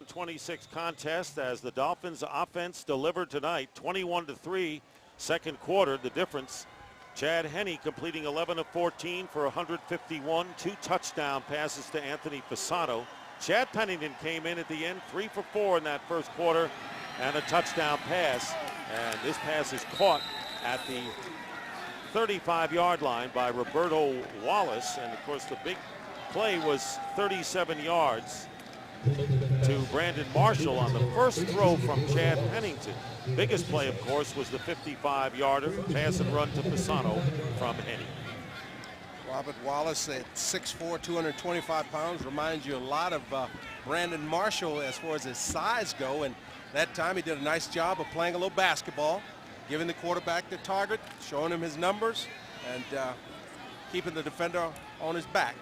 26 contest as the Dolphins offense delivered tonight, 21-3, second quarter. The difference, Chad Henne completing 11 of 14 for 151, 2 touchdown passes to Anthony Fasano. Chad Pennington came in at the end, 3 for 4 in that first quarter, and a touchdown pass. And this pass is caught at the 35-yard line by Roberto Wallace. And of course, the big play was 37 yards to to Brandon Marshall on the first throw from Chad Pennington. Biggest play, of course, was the 55-yarder pass and run to Pisano from Henne. Robert Wallace at 6'4", 225 pounds, reminds you a lot of Brandon Marshall as far as his size go. And that time he did a nice job of playing a little basketball, giving the quarterback the target, showing him his numbers, and keeping the defender on his back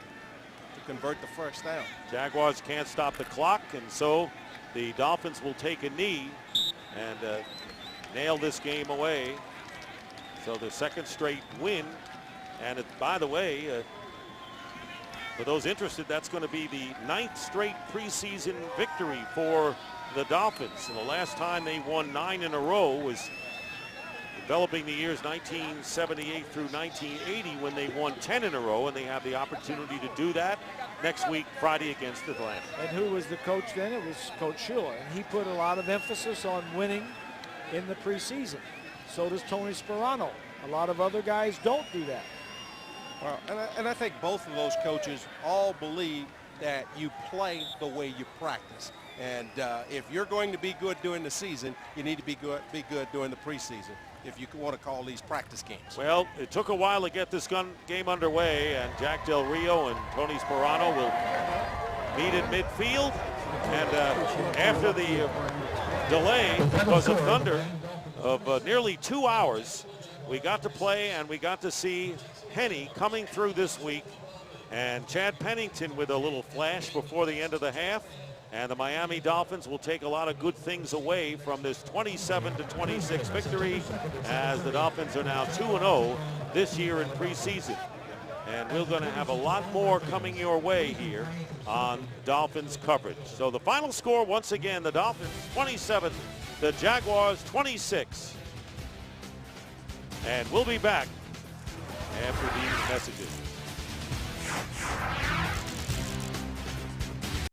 to convert the first down. Jaguars can't stop the clock, and so the Dolphins will take a knee and nail this game away. So the second straight win. And by the way, for those interested, that's going to be the 9th straight preseason victory for the Dolphins. And the last time they won 9 in a row was developing the years 1978 through 1980, when they won 10 in a row, and they have the opportunity to do that next week, Friday, against Atlanta. And who was the coach then? It was Coach Shula, and he put a lot of emphasis on winning in the preseason. So does Tony Sperano. A lot of other guys don't do that. And I think both of those coaches all believe that you play the way you practice. And if you're going to be good during the season, you need to be good during the preseason, if you want to call these practice games. Well, it took a while to get this game underway, and Jack Del Rio and Tony Sperano will meet at midfield. And after the delay because of thunder of nearly 2 hours, we got to play and we got to see Henne coming through this week, and Chad Pennington with a little flash before the end of the half. And the Miami Dolphins will take a lot of good things away from this 27-26 victory, as the Dolphins are now 2-0 this year in preseason. And we're going to have a lot more coming your way here on Dolphins coverage. So the final score, once again, the Dolphins 27, the Jaguars 26. And we'll be back after these messages.